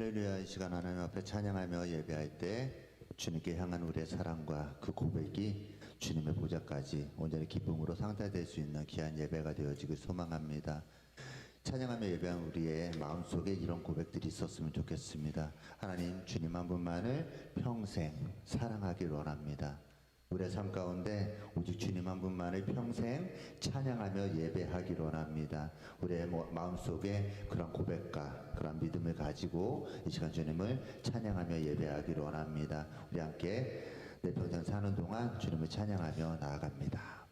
할렐루야. 이 시간 하나님 앞에 찬양하며 예배할 때 주님께 향한 우리의 사랑과 그 고백이 주님의 보좌까지 온전히 기쁨으로 상달될 수 있는 귀한 예배가 되어지길 소망합니다. 찬양하며 예배한 우리의 마음속에 이런 고백들이 있었으면 좋겠습니다. 하나님, 주님 한 분만을 평생 사랑하길 원합니다. 우리의 삶 가운데 오직 주님 한 분만을 평생 찬양하며 예배하길 원합니다. 우리의 마음속에 그런 고백과 그런 믿음을 가지고 이 시간 주님을 찬양하며 예배하길 원합니다. 우리 함께 내 평생 사는 동안 주님을 찬양하며 나아갑니다.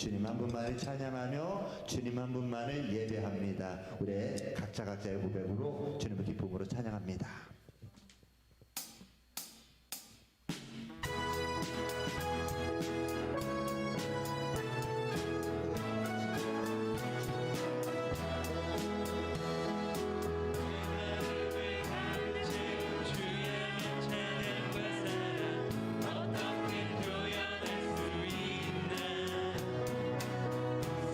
주님 한 분만을 찬양하며 주님 한 분만을 예배합니다. 우리 각자의 고백으로 주님의 기쁨으로 찬양합니다.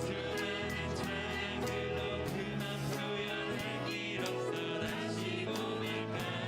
수많은 찬양들로 그만 표현하길 없어 다시 고백하네.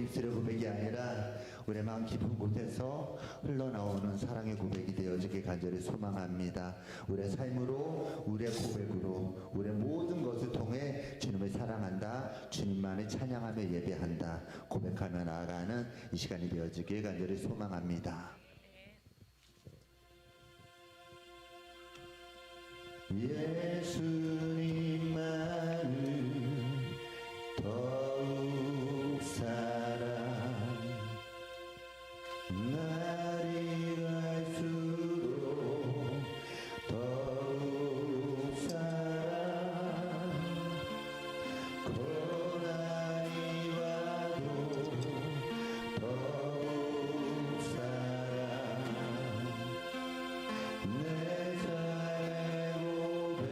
입술의 고백이 아니라 우리의 마음 깊은 곳에서 흘러나오는 사랑의 고백이 되어지길 간절히 소망합니다. 우리의 삶으로, 우리의 고백으로, 우리의 모든 것을 통해 주님을 사랑한다, 주님만을 찬양하며 예배한다, 고백하며 나아가는 이 시간이 되어지길 간절히 소망합니다. 예수님만을 더욱 사랑 날이 갈수록 더욱 사랑 고난이 와도 더욱 사랑 내 삶의 고백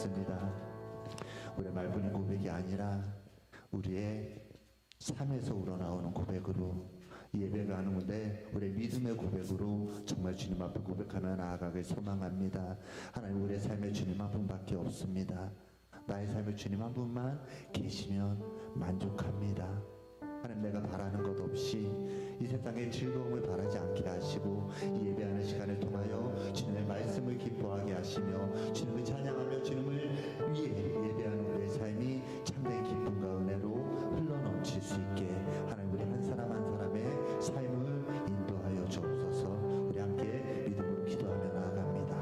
않습니다. 우리의 말뿐인 고백이 아니라 우리의 삶에서 우러나오는 고백으로 예배가 하는 건데 우리의 믿음의 고백으로 정말 주님 앞에 고백하며 나아가길 소망합니다. 하나님, 우리의 삶에 주님 한 분밖에 없습니다. 나의 삶에 주님 한 분만 계시면 만족합니다. 하나님, 내가 바라는 것 없이 이 세상의 즐거움을 바라지 않게 하시고 이 예배하는 시간을 통하여 주님의 말씀을 기뻐하게 하시며 주님을 찬양하며 주님을 위해 예배하는 우리의 삶이 참된 기쁨과 은혜로 흘러넘칠 수 있게 하나님, 우리 한 사람 한 사람의 삶을 인도하여 주옵소서. 우리 함께 믿음으로 기도하며 나아갑니다.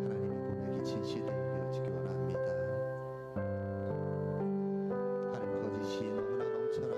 하나님의 고백이 진실되게 되어지기 원합니다. 하나님, 거짓이 너무나 넘쳐나는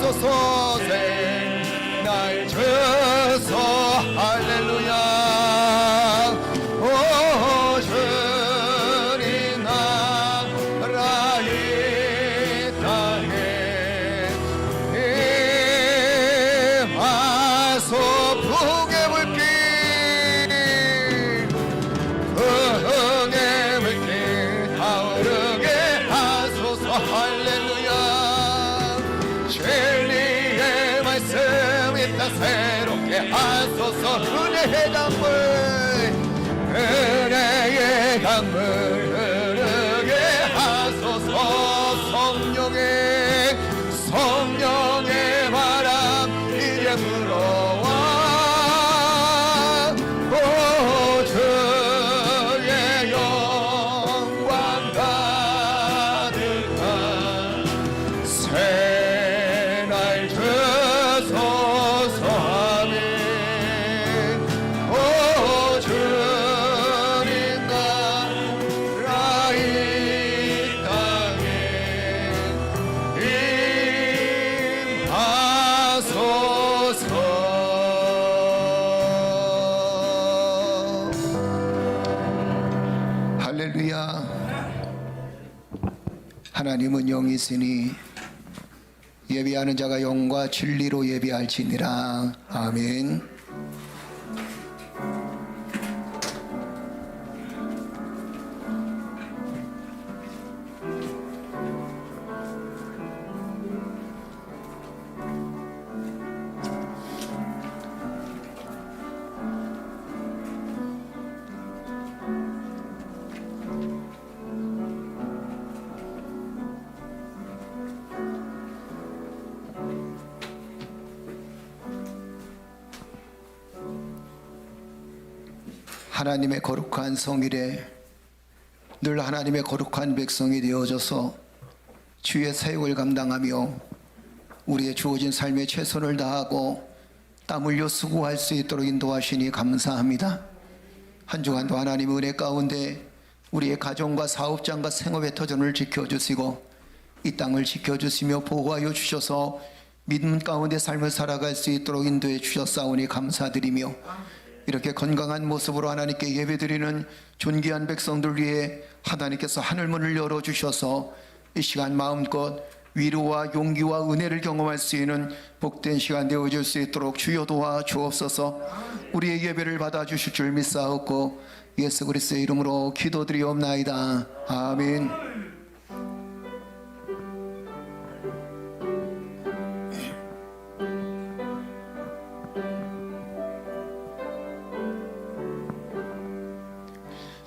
하소서. 생날 주소 할렐루야. 오 주님 나라 이 땅에 임하소. 풍의 불길 흥의 불길 타오르게 하소서. 할렐루야. 진리의 말씀이 다 새롭게 하소서. 은혜의 강물 은혜의 강물 흐르게 하소서. 성령의 바람 이제 불어와. 오 주의 영광 가득한 새날 주소서. 아멘. 오 주님 나라 이 땅에 임하소서. 할렐루야. 하나님은 영이시니 예배하는 자가 영과 진리로 예배할지니라. 아멘. 하나님의 거룩한 성일에 늘 하나님의 거룩한 백성이 되어져서 주의 사역을 감당하며 우리의 주어진 삶에 최선을 다하고 땀 흘려 수고할 수 있도록 인도하시니 감사합니다. 한 주간도 하나님의 은혜 가운데 우리의 가정과 사업장과 생업의 터전을 지켜주시고 이 땅을 지켜주시며 보호하여 주셔서 믿음 가운데 삶을 살아갈 수 있도록 인도해 주셨사오니 감사드리며 이렇게 건강한 모습으로 하나님께 예배드리는 존귀한 백성들 위해 하나님께서 하늘문을 열어주셔서 이 시간 마음껏 위로와 용기와 은혜를 경험할 수 있는 복된 시간 되어줄 수 있도록 주여 도와주옵소서. 우리의 예배를 받아주실 줄 믿사옵고 예수 그리스도의 이름으로 기도드리옵나이다. 아멘.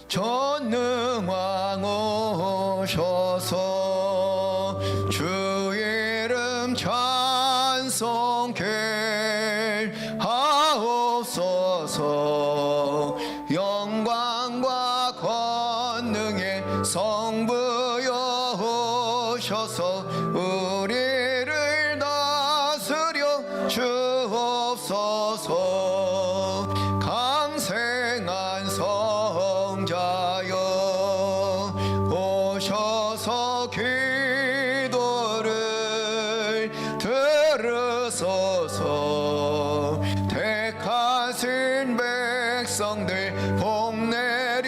전능왕 오셔서 주 이름 찬송케 하옵소서. 영광과 권능의 성부여 오셔서 우리를 다스려 주옵소서. 강생한 성자여 오셔서 기도를 들으소서. 택하신 백성들 복 내려주시고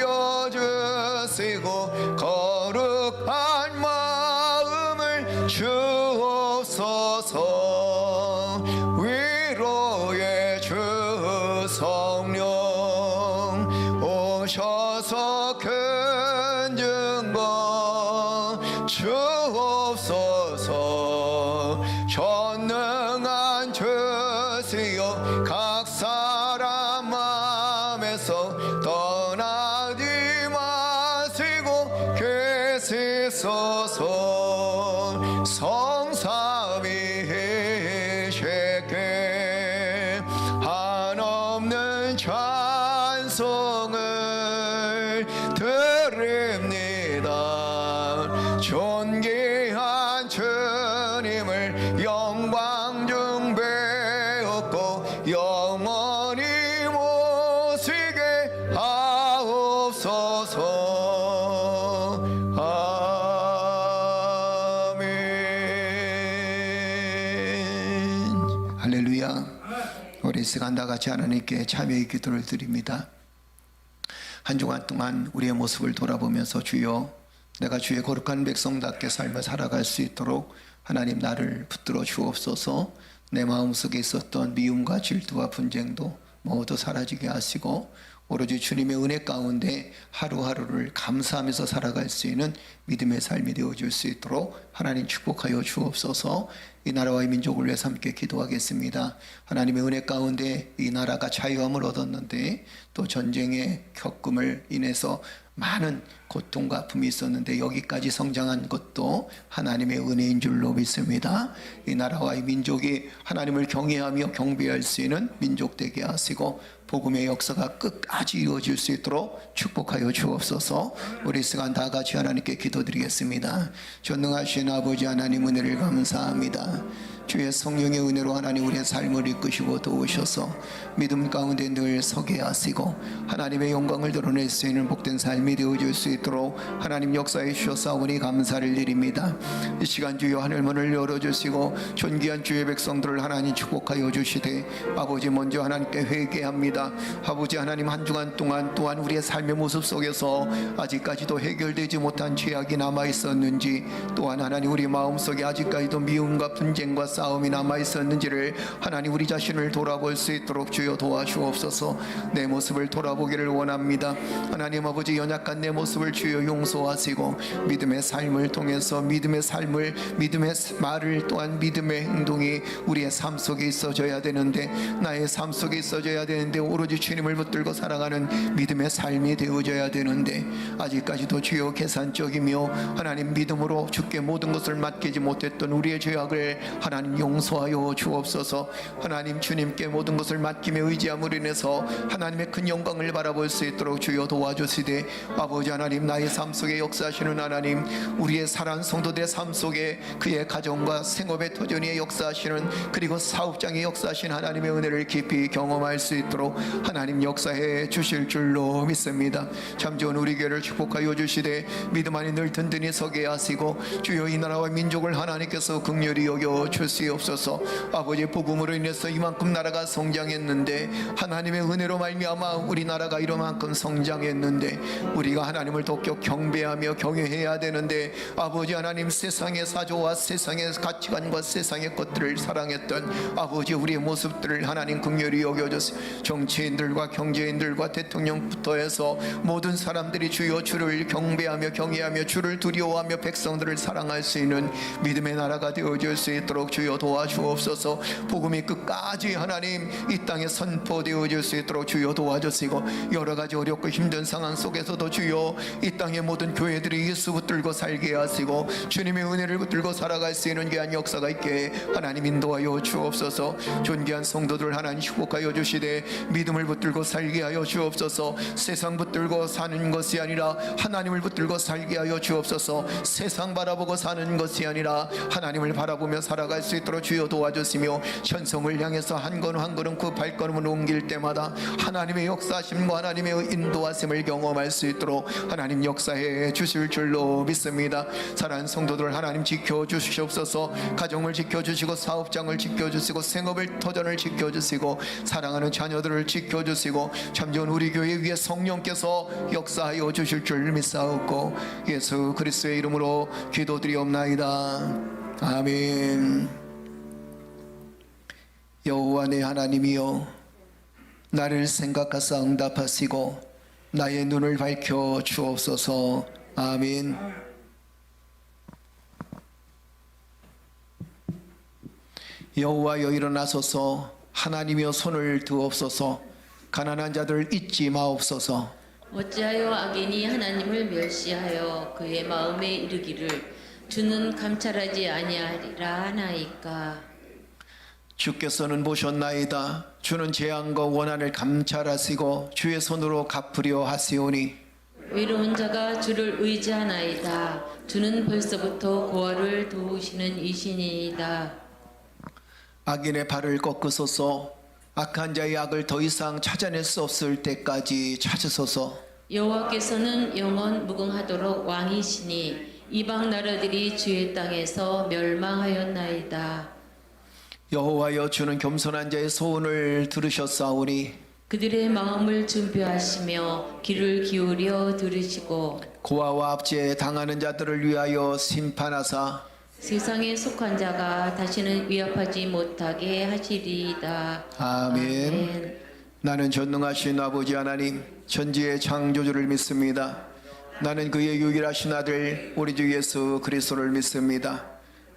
거룩한 마음을 주옵소서. 위로의 주 성령 오셔서 큰 증거 주옵소서. 전능한 주시여 각 사람 마음에서 떠나지 마시고 계시소서. 성삼위이시께 한없는 찬송을 드립니다. 존귀한 주님을 영광 중 배웠고 영원히 모시게 하옵소서. 아멘. 우리 시간 다 같이 하나님께 참여의 기도를 드립니다. 한 주간 동안 우리의 모습을 돌아보면서 주여 내가 주의 거룩한 백성답게 삶을 살아갈 수 있도록 하나님 나를 붙들어 주옵소서. 내 마음속에 있었던 미움과 질투와 분쟁도 모두 사라지게 하시고 오로지 주님의 은혜 가운데 하루하루를 감사하면서 살아갈 수 있는 믿음의 삶이 되어줄 수 있도록 하나님 축복하여 주옵소서. 이 나라와 이 민족을 위해서 함께 기도하겠습니다. 하나님의 은혜 가운데 이 나라가 자유함을 얻었는데 또 전쟁의 겪음을 인해서 많은 고통과 아픔이 있었는데 여기까지 성장한 것도 하나님의 은혜인 줄로 믿습니다. 이 나라와 이 민족이 하나님을 경외하며 경배할 수 있는 민족 되게 하시고 복음의 역사가 끝까지 이루어질 수 있도록 축복하여 주옵소서. 우리 시간 다 같이 하나님께 기도드리겠습니다. 전능하신 아버지 하나님 은혜를 감사합니다. 주의 성령의 은혜로 하나님 우리의 삶을 이끄시고 도우셔서 믿음 가운데 늘 서게 하시고 하나님의 영광을 드러낼 수 있는 복된 삶이 되어줄 수 있도록 하나님 역사해 주셔서 감사를 드립니다. 이 시간 주여 하늘문을 열어주시고 존귀한 주의 백성들을 하나님 축복하여 주시되 아버지 먼저 하나님께 회개합니다. 아버지 하나님 한 주간 동안 또한 우리의 삶의 모습 속에서 아직까지도 해결되지 못한 죄악이 남아 있었는지 또한 하나님 우리 마음속에 아직까지도 미움과 분쟁과 싸움이 남아 있었는지를 하나님 우리 자신을 돌아볼 수 있도록 주여 도와주옵소서. 내 모습을 돌아보기를 원합니다. 하나님 아버지 연약한 내 모습을 주여 용서하시고 믿음의 삶을 통해서 믿음의 삶을 믿음의 말을 또한 믿음의 행동이 우리의 삶 속에 있어져야 되는데 나의 삶 속에 있어져야 되는데 오로지 주님을 붙들고 살아가는 믿음의 삶이 되어져야 되는데 아직까지도 주여 계산적이며 하나님 믿음으로 주께 모든 것을 맡기지 못했던 우리의 죄악을 하나님 용서하여 주옵소서. 하나님 주님께 모든 것을 맡김에 의지함으로 인해서 하나님의 큰 영광을 바라볼 수 있도록 주여 도와주시되 아버지 하나님 나의 삶 속에 역사하시는 하나님 우리의 사랑하는 성도들의 삶 속에 그의 가정과 생업의 터전 위에 역사하시는 그리고 사업장에 역사하신 하나님의 은혜를 깊이 경험할 수 있도록 하나님 역사해 주실 줄로 믿습니다. 참 좋은 우리 교회를 축복하여 주시되 믿음 안에 늘 든든히 서게 하시고 주여 이 나라와 민족을 하나님께서 긍휼히 여겨 주시옵소서. 아버지 복음으로 인해서 이만큼 나라가 성장했는데 하나님의 은혜로 말미암아 우리나라가 이만큼 성장했는데 우리가 하나님을 돕겨 경배하며 경외해야 되는데 아버지 하나님 세상의 사조와 세상의 가치관과 세상의 것들을 사랑했던 아버지 우리의 모습들을 하나님 긍휼히 여겨주세요. 정치인들과 경제인들과 대통령부터 해서 모든 사람들이 주여 주를 경배하며 경외하며 주를 두려워하며 백성들을 사랑할 수 있는 믿음의 나라가 되어줄 수 있도록 주여 도와주옵소서. 복음이 끝까지 하나님 이 땅에 선포되어질 수 있도록 주여 도와주시고 여러 가지 어렵고 힘든 상황 속에서도 주여 이 땅의 모든 교회들이 예수 붙들고 살게 하시고 주님의 은혜를 붙들고 살아갈 수 있는 귀한 역사가 있게 하나님 인도하여 주옵소서. 존귀한 성도들 하나님 축복하여 주시되 믿음을 붙들고 살게 하여 주옵소서. 세상 붙들고 사는 것이 아니라 하나님을 붙들고 살게 하여 주옵소서. 세상 바라보고 사는 것이 아니라 하나님을 바라보며 살아갈 수 있도록 주여 도와주시며 천성을 향해서 한 걸음 한 걸음 그 발걸음을 옮길 때마다 하나님의 역사하심과 하나님의 인도하심을 경험할 수 있도록 하나님 역사해 주실 줄로 믿습니다. 사랑하는 성도들 하나님 지켜주시옵소서. 가정을 지켜주시고 사업장을 지켜주시고 생업을 터전을 지켜주시고 사랑하는 자녀들을 지켜주시고 참 좋은 우리 교회 위에 성령께서 역사하여 주실 줄 믿사옵고 예수 그리스도의 이름으로 기도드리옵나이다. 아멘. 여호와 내 하나님이여 나를 생각하사 응답하시고 나의 눈을 밝혀 주옵소서. 아멘. 여호와여 일어나소서. 하나님이여 손을 드옵소서. 가난한 자들을 잊지 마옵소서. 어찌하여 악인이 하나님을 멸시하여 그의 마음에 이르기를 주는 감찰하지 아니하리라 하나이까. 주께서는 보셨나이다. 주는 재앙과 원한을 감찰하시고 주의 손으로 갚으려 하시오니 외로운 자가 주를 의지하나이다. 주는 벌써부터 고아를 도우시는 이신이이다. 악인의 발을 꺾으소서. 악한 자의 악을 더 이상 찾아낼 수 없을 때까지 찾으소서. 여호와께서는 영원 무궁하도록 왕이시니 이방 나라들이 주의 땅에서 멸망하였나이다. 여호와여 주는 겸손한 자의 소원을 들으셨사오니 그들의 마음을 준비하시며 귀를 기울여 들으시고 고아와 압제에 당하는 자들을 위하여 심판하사 세상에 속한 자가 다시는 위협하지 못하게 하시리이다. 아멘. 나는 전능하신 아버지 하나님 천지의 창조주를 믿습니다. 나는 그의 유일하신 아들 우리 주 예수 그리스도를 믿습니다.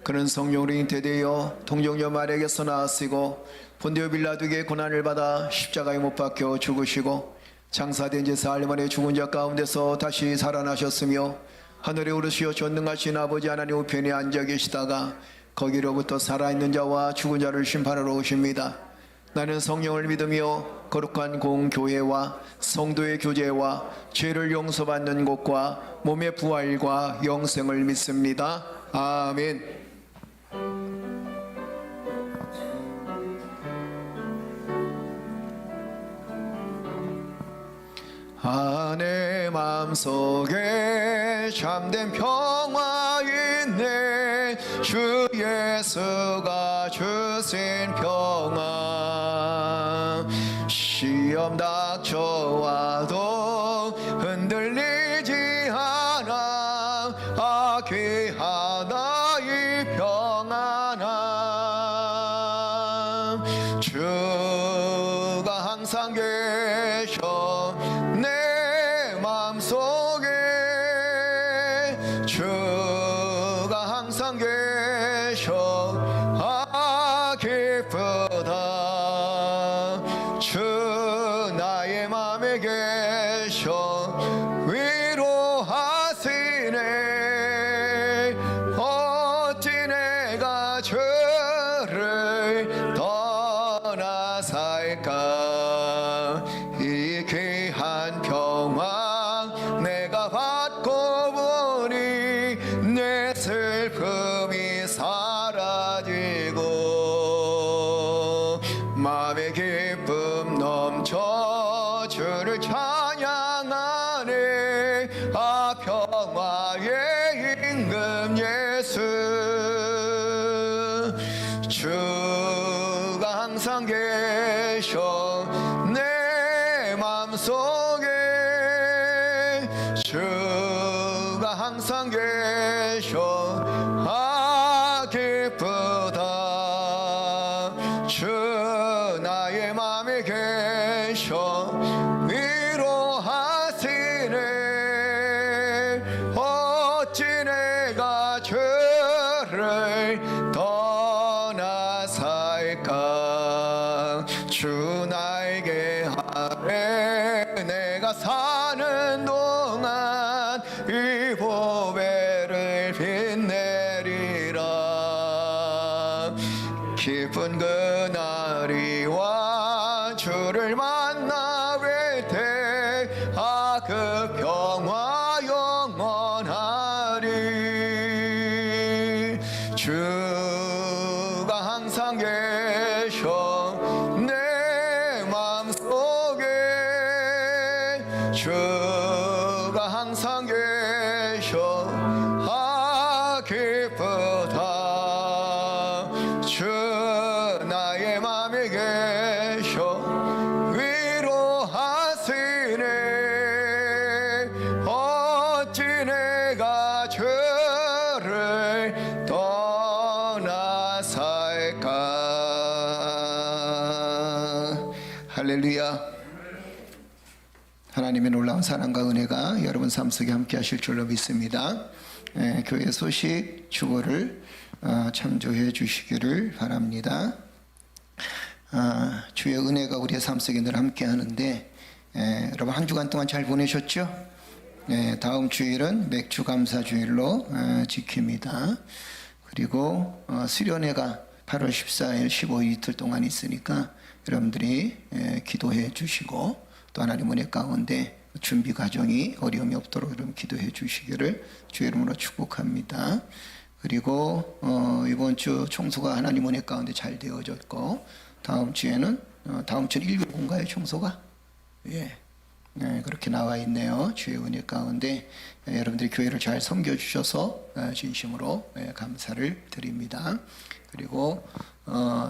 그는 성령으로 잉태되어 동정녀 마리아에게서 나았으고 본디오 빌라도에게 고난을 받아 십자가에 못 박혀 죽으시고 장사된 지 사흘 만에 죽은 자 가운데서 다시 살아나셨으며 하늘에 오르시어 전능하신 아버지 하나님 우편에 앉아 계시다가 거기로부터 살아있는 자와 죽은 자를 심판하러 오십니다. 나는 성령을 믿으며 거룩한 공교회와 성도의 교제와 죄를 용서받는 것과 몸의 부활과 영생을 믿습니다. 아멘. 내 맘속에 참된 평화 있네 주 예수가 주신 평화 시험 닥쳐와도 흔들리지 않아 귀하다 이 평안함 주가 항상 계셔 내 맘속에 주가 항상 계셔 기쁘다 주 나의 맘에 계셔 위로하시네 어찌 내가 주를 떠나 살까 이 귀한 평화 내가 받고 보니 내 슬픔이 사라지고 마음의 기쁨 넘쳐 주를 찬양하네 평화의 임금 예수 주가 항상 계셔 내 맘속에 주가 항상 계셔 기쁘다 주 나의 맘에 계셔 위로하시네 어찌 내가 주를 떠나 살까 주 나에게 하래 내가 사는 동안 이 보배를 빛내리라 기쁜 그날이 와 주를 만나 뵐때 그 평화 영원하리 주가 항상 계셔 내 맘속에 주가 항상 계셔 기쁘다 주 나의 맘에 계셔 위로하시네 어찌 내가 주를 떠나 살까 할렐루야. 하나님의 놀라운 사랑과 은혜가 여러분 삶 속에 함께 하실 줄로 믿습니다. 교회 소식 주보를 참조해 주시기를 바랍니다. 주의 은혜가 우리의 삶 속에 늘 함께 하는데 여러분 한 주간 동안 잘 보내셨죠? 다음 주일은 맥주 감사 주일로 지킵니다. 그리고 수련회가 8월 14일 15일 이틀 동안 있으니까 여러분들이 기도해 주시고 또 하나님 은혜 가운데 준비 과정이 어려움이 없도록 여러분 기도해 주시기를 주의 이름으로 축복합니다. 그리고 이번 주 청소가 하나님 은혜 가운데 잘 되어졌고 다음 주는 1교공가요 청소가? 예. 그렇게 나와 있네요. 주의 은혜 가운데 여러분들이 교회를 잘 섬겨주셔서 진심으로 감사를 드립니다. 그리고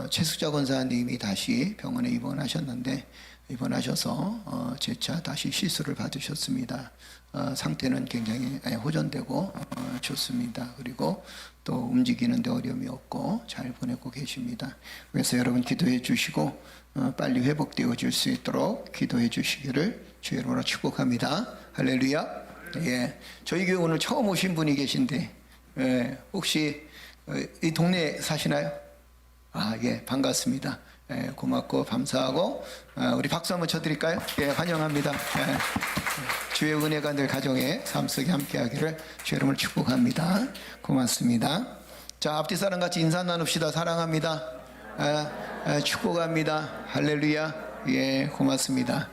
최수자 권사님이 다시 병원에 입원하셨는데 입원하셔서 재차 다시 시술을 받으셨습니다. 상태는 굉장히 호전되고 좋습니다. 그리고 또 움직이는데 어려움이 없고 잘 보내고 계십니다. 그래서 여러분 기도해 주시고 빨리 회복되어질 수 있도록 기도해 주시기를 주의 이름으로 축복합니다. 할렐루야. 예, 저희 교회 오늘 처음 오신 분이 계신데 혹시 이 동네에 사시나요? 예, 반갑습니다. 고맙고 감사하고 우리 박수 한번 쳐드릴까요? 예, 환영합니다. 주의 은혜가 늘 가정의 삶 속에 함께하기를 주의 이름을 축복합니다. 고맙습니다. 자, 앞뒤 사람 같이 인사 나눕시다. 사랑합니다. 축복합니다. 할렐루야. 예, 고맙습니다.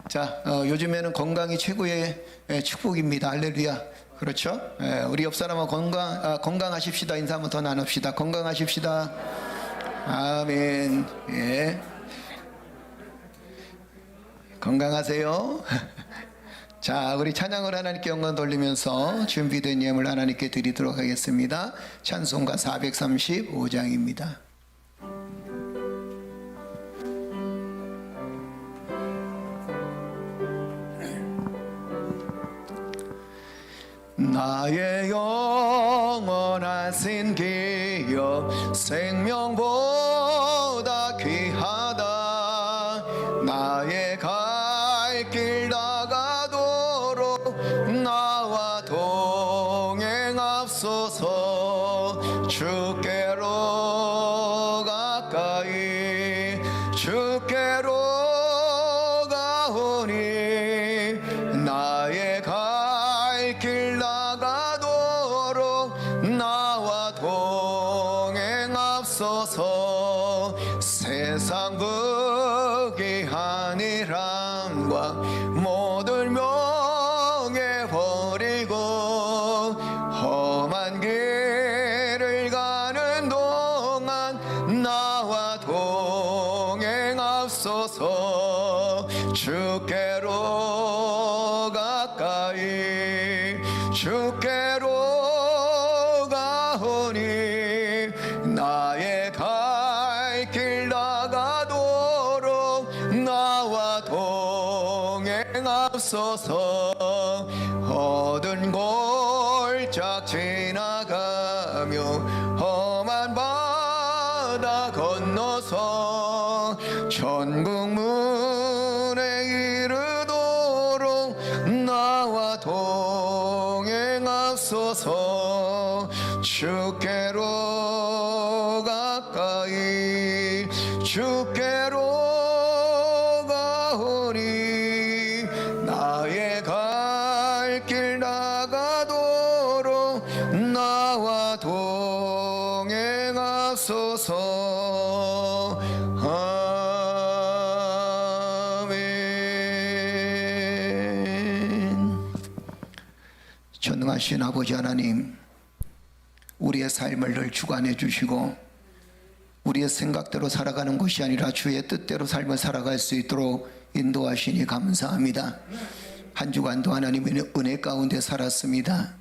자, 요즘에는 건강이 최고의 축복입니다. 할렐루야. 그렇죠? 우리 옆 사람은 건강하십시다. 인사 한번 더 나눕시다. 건강하십시다. 아멘. 예. 건강하세요. 자, 우리 찬양을 하나님께 영광 돌리면서 준비된 예물 하나님께 드리도록 하겠습니다. 찬송가 435장입니다. 나의 영원하신 기업 생명보다 귀하다. 나의 갈 길 나가도록 나와 동행하소서. 주께로 가까이 주께로 가오니 나의 갈 길 나가도록 나와 동행하소서. 세상 부귀한 일함과 모든 명예 버리고 험한 길을 가는 동안 나와 동행하소서. 주께로 가까이 주께로 가오니 나의 갈 길 나가도록 나와 동행하소서. 어두운 골짝 지나가며 험한 바다 건너서 천국 문에 이르도록 나와 동행하소서. 주께로 가까이 주께로 가오니 나의 갈 길 나가도록 나와 동행하소서. 아멘. 전능하신 아버지 하나님, 우리의 삶을 늘 주관해 주시고 우리의 생각대로 살아가는 것이 아니라 주의 뜻대로 삶을 살아갈 수 있도록 인도하시니 감사합니다. 한 주간도 하나님의 은혜 가운데 살았습니다.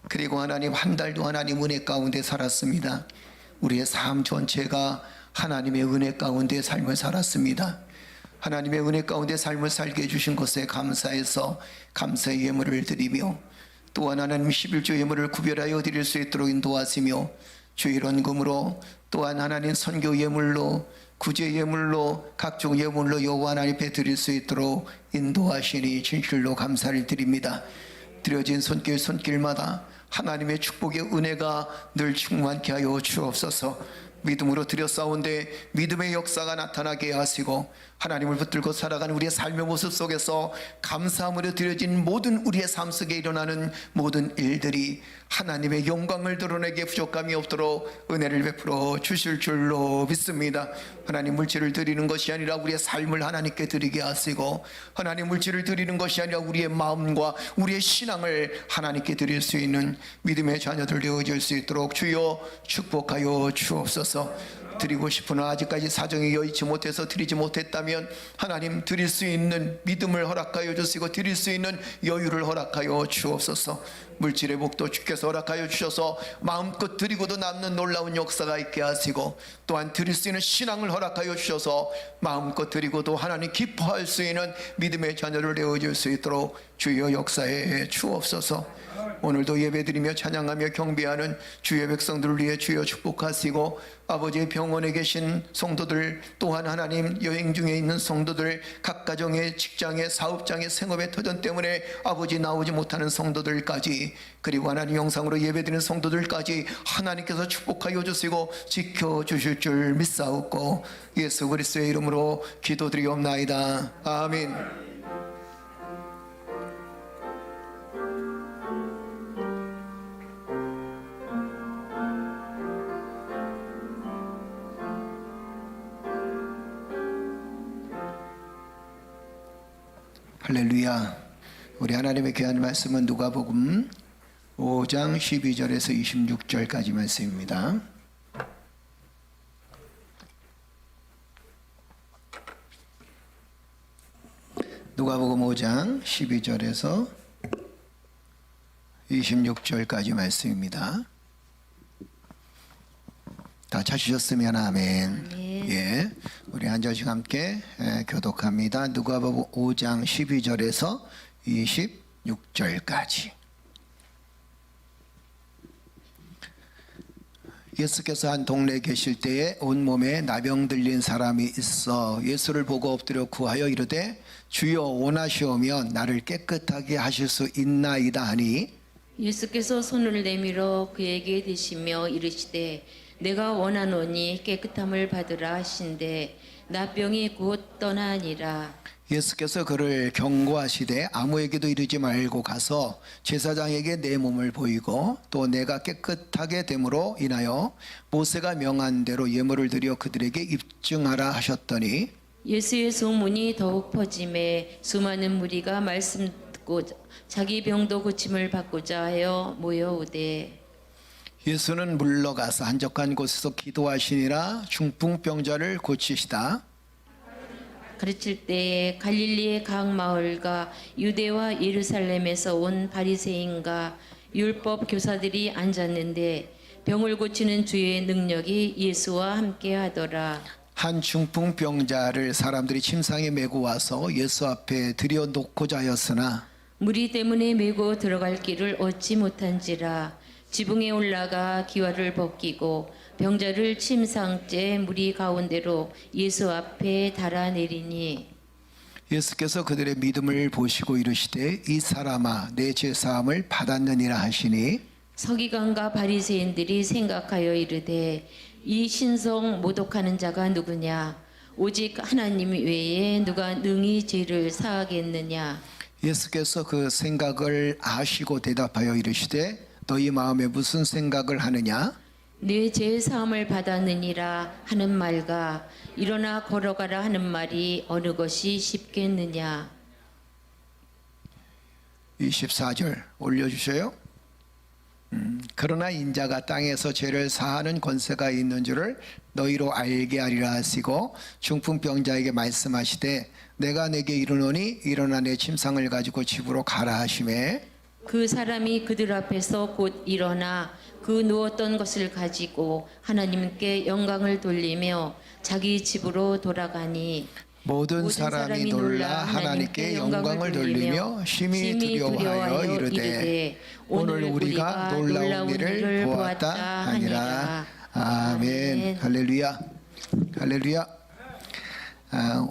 그리고 하나님 한 달도 하나님 은혜 가운데 살았습니다. 우리의 삶 전체가 하나님의 은혜 가운데 삶을 살았습니다. 하나님의 은혜 가운데 삶을 살게 해주신 것에 감사해서 감사의 예물을 드리며 또한 하나님 11조 예물을 구별하여 드릴 수 있도록 인도하시며 주일 헌금으로 또한 하나님 선교 예물로 구제 예물로 각종 예물로 여호와 하나님 앞에 드릴 수 있도록 인도하시니 진실로 감사를 드립니다. 드려진 손길마다 하나님의 축복의 은혜가 늘 충만케 하여 주옵소서. 믿음으로 드렸사온데 믿음의 역사가 나타나게 하시고 하나님을 붙들고 살아가는 우리의 삶의 모습 속에서 감사함으로 드려진 모든 우리의 삶 속에 일어나는 모든 일들이 하나님의 영광을 드러내게 부족함이 없도록 은혜를 베풀어 주실 줄로 믿습니다. 하나님 물질을 드리는 것이 아니라 우리의 삶을 하나님께 드리게 하시고 하나님 물질을 드리는 것이 아니라 우리의 마음과 우리의 신앙을 하나님께 드릴 수 있는 믿음의 자녀들 되어질 수 있도록 주여 축복하여 주옵소서. 드리고 싶으나 아직까지 사정이 여의치 못해서 드리지 못했다면 하나님 드릴 수 있는 믿음을 허락하여 주시고 드릴 수 있는 여유를 허락하여 주옵소서. 물질의 복도 주께서 허락하여 주셔서 마음껏 드리고도 남는 놀라운 역사가 있게 하시고 또한 드릴 수 있는 신앙을 허락하여 주셔서 마음껏 드리고도 하나님 기뻐할 수 있는 믿음의 자녀를 내어줄 수 있도록 주여 역사해 주옵소서. 오늘도 예배드리며 찬양하며 경배하는 주의 백성들을 위해 주여 축복하시고 아버지의 병원에 계신 성도들 또한 하나님 여행 중에 있는 성도들 각 가정의 직장의 사업장의 생업의 터전 때문에 아버지 나오지 못하는 성도들까지 그리고 하나님 영상으로 예배드리는 성도들까지 하나님께서 축복하여 주시고 지켜주실 줄 믿사옵고 예수 그리스도의 이름으로 기도드리옵나이다. 아멘. 할렐루야. 우리 하나님의 귀한 말씀은 누가복음 5장 12절에서 26절까지 말씀입니다. 누가복음 5장 12절에서 26절까지 말씀입니다. 다 찾으셨으면 아멘. 예, 우리 한 절씩 함께 교독합니다. 누가복음 5장 12절에서 26절까지. 예수께서 한 동네에 계실 때에 온몸에 나병 들린 사람이 있어 예수를 보고 엎드려 구하여 이르되 주여 원하시오면 나를 깨끗하게 하실 수 있나이다 하니 예수께서 손을 내밀어 그에게 대시며 이르시되 내가 원하노니 깨끗함을 받으라 하신대 나병이 곧 떠나니라. 예수께서 그를 경고하시되 아무에게도 이르지 말고 가서 제사장에게 내 몸을 보이고 또 내가 깨끗하게 됨으로 인하여 모세가 명한 대로 예물을 드려 그들에게 입증하라 하셨더니 예수의 소문이 더욱 퍼짐에 수많은 무리가 말씀 듣고 자기 병도 고침을 받고자 하여 모여오되 예수는 물러가서 한적한 곳에서 기도하시니라 중풍병자를 고치시다. 가르칠 때에 갈릴리의 각 마을과 유대와 예루살렘에서 온 바리새인과 율법 교사들이 앉았는데 병을 고치는 주의 능력이 예수와 함께 하더라. 한 중풍병자를 사람들이 침상에 메고 와서 예수 앞에 들여놓고자 하였으나 무리 때문에 메고 들어갈 길을 얻지 못한지라 지붕에 올라가 기와를 벗기고 병자를 침상째 무리 가운데로 예수 앞에 달아내리니 예수께서 그들의 믿음을 보시고 이르시되 이 사람아 내 죄사함을 받았느니라 하시니 서기관과 바리새인들이 생각하여 이르되 이 신성 모독하는 자가 누구냐 오직 하나님 외에 누가 능히 죄를 사하겠느냐. 예수께서 그 생각을 아시고 대답하여 이르시되 너희 마음에 무슨 생각을 하느냐 내 죄 사함을 받았느니라 하는 말과 일어나 걸어가라 하는 말이 어느 것이 쉽겠느냐. 24절 올려주세요. 그러나 인자가 땅에서 죄를 사하는 권세가 있는 줄을 너희로 알게 하리라 하시고 중풍병자에게 말씀하시되 내가 내게 이르노니 일어나 내 침상을 가지고 집으로 가라 하시매 그 사람이 그들 앞에서 곧 일어나 그 누웠던 것을 가지고 하나님께 영광을 돌리며 자기 집으로 돌아가니 모든 사람이 놀라 하나님께 영광을 돌리며 심히 두려워하여 이르되 오늘 우리가 놀라운 일을 보았다 하니라. 아멘. 할렐루야. 할렐루야.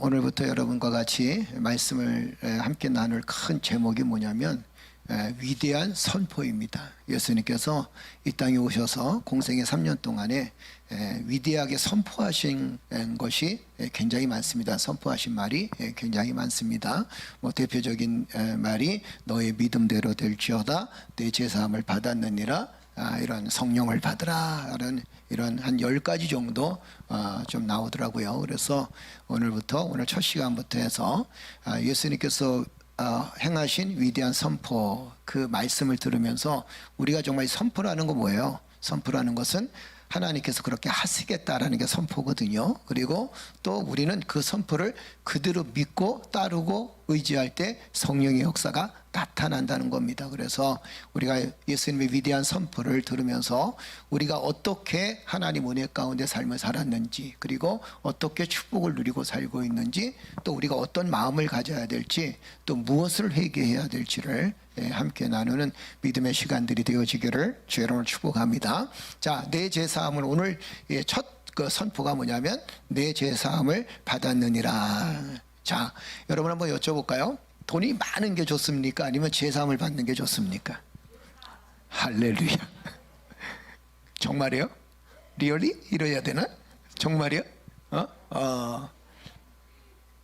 오늘부터 여러분과 같이 말씀을 함께 나눌 큰 제목이 뭐냐면 위대한 선포입니다. 예수님께서 이 땅에 오셔서 공생의 3년 동안에 위대하게 선포하신 것이 굉장히 많습니다. 선포하신 말이 굉장히 많습니다. 뭐 대표적인 말이 너의 믿음대로 될지어다 내 제사함을 받았느니라 이런 성령을 받으라 이런 한 10가지 정도 좀 나오더라고요. 그래서 오늘 첫 시간부터 해서 예수님께서 행하신 위대한 선포 그 말씀을 들으면서 우리가 정말 선포라는 거 뭐예요? 선포라는 것은 하나님께서 그렇게 하시겠다라는 게 선포거든요. 그리고 또 우리는 그 선포를 그대로 믿고 따르고 의지할 때 성령의 역사가 나타난다는 겁니다. 그래서 우리가 예수님의 위대한 선포를 들으면서 우리가 어떻게 하나님 은혜 가운데 삶을 살았는지, 그리고 어떻게 축복을 누리고 살고 있는지, 또 우리가 어떤 마음을 가져야 될지, 또 무엇을 회개해야 될지를 함께 나누는 믿음의 시간들이 되어지기를 주 여러분을 축복합니다. 자, 내 제사함을 오늘 첫 그 선포가 뭐냐면 내 제사함을 받았느니라. 자, 여러분 한번 여쭤볼까요? 돈이 많은 게 좋습니까? 아니면 제사함을 받는 게 좋습니까? 할렐루야. 정말이요? 리얼리? 이래야 되나? 정말이요?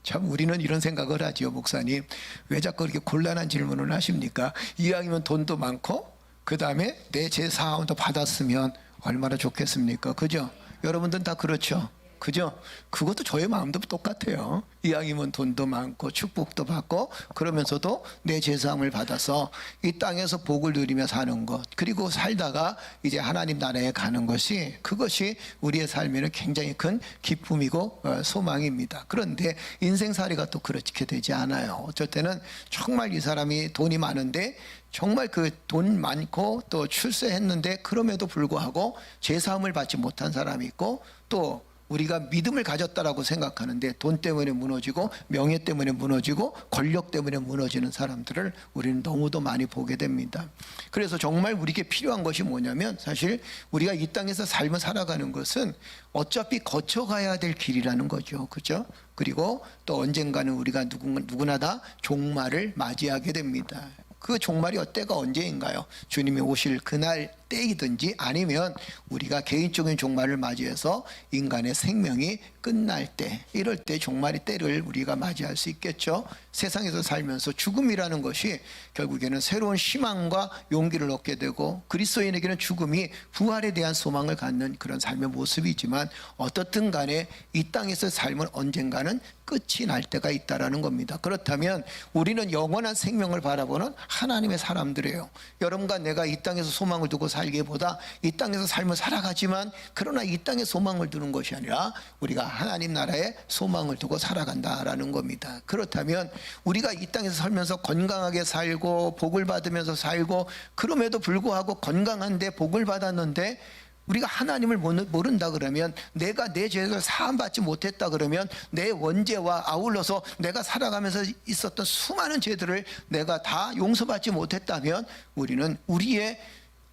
참 우리는 이런 생각을 하지요. 목사님 왜 자꾸 이렇게 곤란한 질문을 하십니까? 이왕이면 돈도 많고 그 다음에 내 제사함도 받았으면 얼마나 좋겠습니까? 그죠? 여러분들은 다 그렇죠? 그죠? 그것도 저의 마음도 똑같아요. 이왕이면 돈도 많고 축복도 받고 그러면서도 내 제사함을 받아서 이 땅에서 복을 누리며 사는 것, 그리고 살다가 이제 하나님 나라에 가는 것이, 그것이 우리의 삶에는 굉장히 큰 기쁨이고 소망입니다. 그런데 인생살이가 또 그렇게 되지 않아요. 어쩔 때는 정말 이 사람이 돈이 많은데 정말 그 돈 많고 또 출세했는데 그럼에도 불구하고 제사함을 받지 못한 사람이 있고, 또 우리가 믿음을 가졌다라고 생각하는데 돈 때문에 무너지고 명예 때문에 무너지고 권력 때문에 무너지는 사람들을 우리는 너무도 많이 보게 됩니다. 그래서 정말 우리에게 필요한 것이 뭐냐면, 사실 우리가 이 땅에서 삶을 살아가는 것은 어차피 거쳐가야 될 길이라는 거죠. 그렇죠? 그리고 또 언젠가는 우리가 누구나 다 종말을 맞이하게 됩니다. 그 종말이 때가 언제인가요? 주님이 오실 그날 때이든지 아니면 우리가 개인적인 종말을 맞이해서 인간의 생명이 끝날 때, 이럴 때 종말의 때를 우리가 맞이할 수 있겠죠. 세상에서 살면서 죽음이라는 것이 결국에는 새로운 희망과 용기를 얻게 되고, 그리스도인에게는 죽음이 부활에 대한 소망을 갖는 그런 삶의 모습이지만, 어떻든 간에 이 땅에서 삶은 언젠가는 끝이 날 때가 있다라는 겁니다. 그렇다면 우리는 영원한 생명을 바라보는 하나님의 사람들이에요. 여러분과 내가 이 땅에서 소망을 두고 살기보다 이 땅에서 삶을 살아가지만, 그러나 이 땅에 소망을 두는 것이 아니라 우리가 하나님 나라에 소망을 두고 살아간다라는 겁니다. 그렇다면 우리가 이 땅에서 살면서 건강하게 살고 복을 받으면서 살고, 그럼에도 불구하고 건강한데 복을 받았는데 우리가 하나님을 모른다 그러면, 내가 내 죄를 사함받지 못했다 그러면, 내 원죄와 아울러서 내가 살아가면서 있었던 수많은 죄들을 내가 다 용서받지 못했다면, 우리는 우리의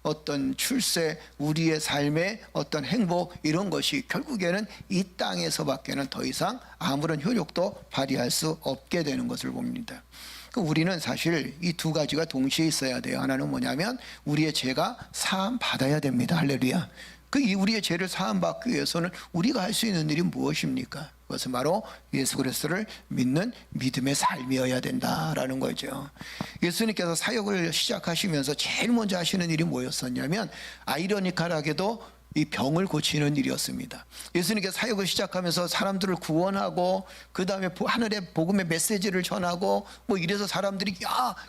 어떤 출세, 우리의 삶의 어떤 행복, 이런 것이 결국에는 이 땅에서밖에는 더 이상 아무런 효력도 발휘할 수 없게 되는 것을 봅니다. 우리는 사실 이 두 가지가 동시에 있어야 돼요. 하나는 뭐냐면 우리의 죄가 사함 받아야 됩니다. 할렐루야. 우리의 죄를 사함 받기 위해서는 우리가 할 수 있는 일이 무엇입니까? 그것은 바로 예수 그리스도를 믿는 믿음의 삶이어야 된다라는 거죠. 예수님께서 사역을 시작하시면서 제일 먼저 하시는 일이 뭐였었냐면, 아이러니컬하게도 이 병을 고치는 일이었습니다. 예수님께서 사역을 시작하면서 사람들을 구원하고, 그 다음에 하늘의 복음의 메시지를 전하고, 뭐 이래서 사람들이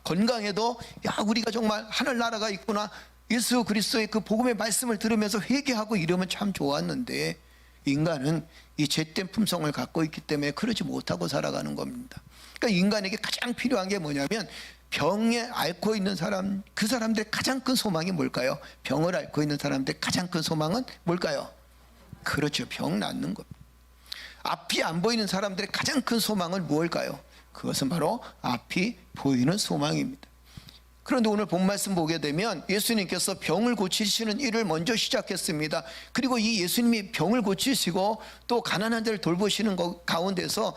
건강해도 우리가 정말 하늘나라가 있구나, 예수 그리스도의 그 복음의 말씀을 들으면서 회개하고 이러면 참 좋았는데, 인간은 이 죄된 품성을 갖고 있기 때문에 그러지 못하고 살아가는 겁니다. 그러니까 인간에게 가장 필요한 게 뭐냐면, 병에 앓고 있는 사람, 그 사람들의 가장 큰 소망이 뭘까요? 병을 앓고 있는 사람들의 가장 큰 소망은 뭘까요? 그렇죠. 병 낫는 겁니다. 앞이 안 보이는 사람들의 가장 큰 소망은 무엇일까요? 그것은 바로 앞이 보이는 소망입니다. 그런데 오늘 본 말씀 보게 되면 예수님께서 병을 고치시는 일을 먼저 시작했습니다. 그리고 이 예수님이 병을 고치시고 또 가난한 자를 돌보시는 것 가운데서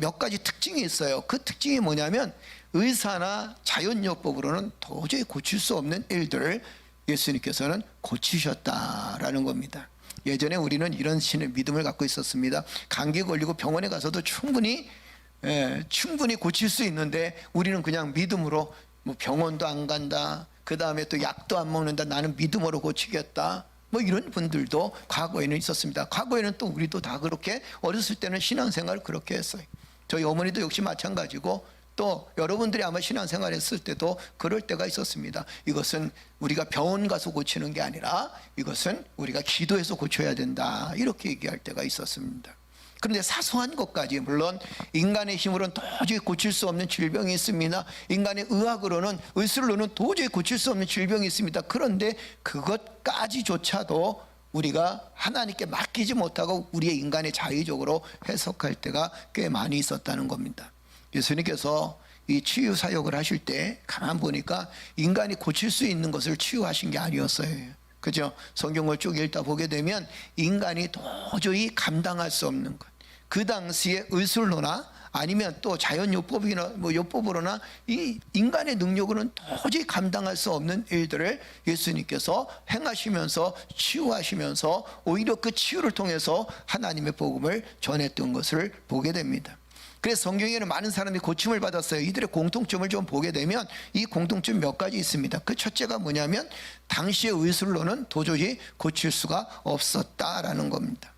몇 가지 특징이 있어요. 그 특징이 뭐냐면, 의사나 자연요법으로는 도저히 고칠 수 없는 일들을 예수님께서는 고치셨다라는 겁니다. 예전에 우리는 이런 신의 믿음을 갖고 있었습니다. 감기 걸리고 병원에 가서도 충분히 고칠 수 있는데, 우리는 그냥 믿음으로 병원도 안 간다, 그 다음에 또 약도 안 먹는다, 나는 믿음으로 고치겠다, 이런 분들도 과거에는 있었습니다. 과거에는 또 우리도 다 그렇게 어렸을 때는 신앙생활을 그렇게 했어요. 저희 어머니도 역시 마찬가지고, 또 여러분들이 아마 신앙생활 했을 때도 그럴 때가 있었습니다. 이것은 우리가 병원 가서 고치는 게 아니라 이것은 우리가 기도해서 고쳐야 된다, 이렇게 얘기할 때가 있었습니다. 그런데 사소한 것까지, 물론 인간의 힘으로는 도저히 고칠 수 없는 질병이 있습니다. 인간의 의학으로는, 의술로는 도저히 고칠 수 없는 질병이 있습니다. 그런데 그것까지조차도 우리가 하나님께 맡기지 못하고 우리의 인간의 자의적으로 해석할 때가 꽤 많이 있었다는 겁니다. 예수님께서 이 치유 사역을 하실 때 가만 보니까 인간이 고칠 수 있는 것을 치유하신 게 아니었어요. 그죠? 성경을 쭉 읽다 보게 되면 인간이 도저히 감당할 수 없는 것, 그 당시에 의술로나 아니면 또 자연요법이나 요법으로나 이 인간의 능력으로는 도저히 감당할 수 없는 일들을 예수님께서 행하시면서 치유하시면서 오히려 그 치유를 통해서 하나님의 복음을 전했던 것을 보게 됩니다. 그래서 성경에는 많은 사람이 고침을 받았어요. 이들의 공통점을 좀 보게 되면 이 공통점 몇 가지 있습니다. 그 첫째가 뭐냐면 당시의 의술로는 도저히 고칠 수가 없었다라는 겁니다.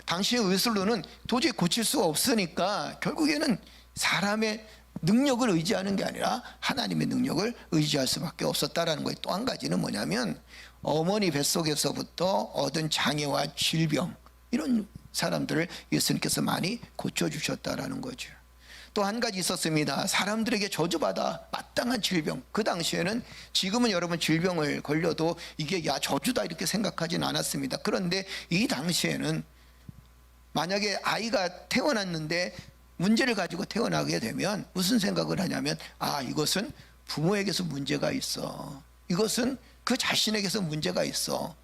당시의 의술로는 도저히 고칠 수가 없으니까 결국에는 사람의 능력을 의지하는 게 아니라 하나님의 능력을 의지할 수밖에 없었다라는 거예요. 또 한 가지는 뭐냐면 어머니 뱃속에서부터 얻은 장애와 질병, 이런 사람들을 예수님께서 많이 고쳐주셨다라는 거죠. 또 한 가지 있었습니다. 사람들에게 저주받아 마땅한 질병. 그 당시에는, 지금은 여러분 질병을 걸려도 이게 야 저주다 이렇게 생각하진 않았습니다. 그런데 이 당시에는 만약에 아이가 태어났는데 문제를 가지고 태어나게 되면 무슨 생각을 하냐면, 아, 이것은 부모에게서 문제가 있어, 이것은 그 자신에게서 문제가 있어,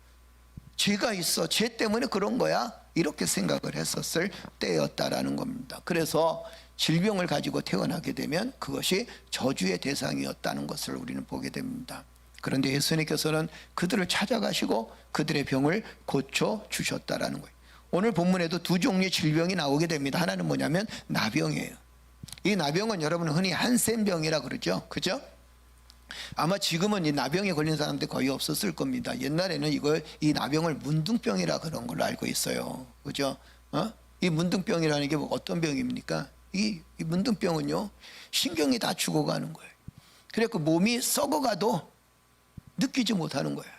죄가 있어, 죄 때문에 그런 거야, 이렇게 생각을 했었을 때였다라는 겁니다. 그래서 질병을 가지고 태어나게 되면 그것이 저주의 대상이었다는 것을 우리는 보게 됩니다. 그런데 예수님께서는 그들을 찾아가시고 그들의 병을 고쳐주셨다라는 거예요. 오늘 본문에도 두 종류의 질병이 나오게 됩니다. 하나는 뭐냐면 나병이에요. 이 나병은 여러분 흔히 한센병이라 그러죠. 그죠? 아마 지금은 이 나병에 걸린 사람들 거의 없었을 겁니다. 옛날에는 이 나병을 문둥병이라 그런 걸로 알고 있어요. 그죠? 이 문둥병이라는 게 어떤 병입니까? 이 문둥병은요, 신경이 다 죽어가는 거예요. 그래서 몸이 썩어가도 느끼지 못하는 거예요.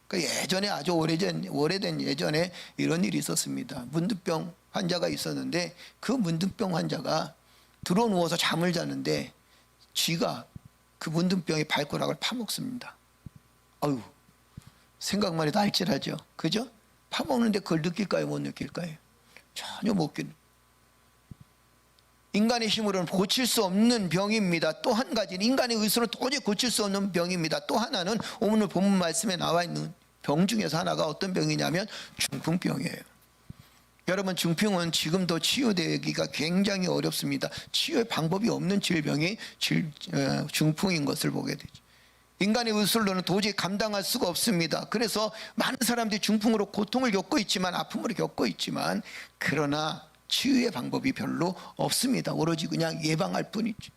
그러니까 예전에, 아주 오래된 예전에 이런 일이 있었습니다. 문둥병 환자가 있었는데 그 문둥병 환자가 들어 누워서 잠을 자는데 쥐가 그 문둥병의 발가락을 파먹습니다. 아유, 생각만 해도 알찔하죠. 그죠? 파먹는데 그걸 느낄까요? 못 느낄까요? 전혀 못 느끼는. 인간의 힘으로는 고칠 수 없는 병입니다. 또 한 가지는 인간의 의수로 도저히 고칠 수 없는 병입니다. 또 하나는 오늘 본문 말씀에 나와 있는 병 중에서 하나가 어떤 병이냐면 중풍병이에요. 여러분, 중풍은 지금도 치유되기가 굉장히 어렵습니다. 치유의 방법이 없는 질병이 중풍인 것을 보게 되죠. 인간의 의술로는 도저히 감당할 수가 없습니다. 그래서 많은 사람들이 중풍으로 고통을 겪고 있지만, 아픔을 겪고 있지만, 그러나 치유의 방법이 별로 없습니다. 오로지 그냥 예방할 뿐이죠.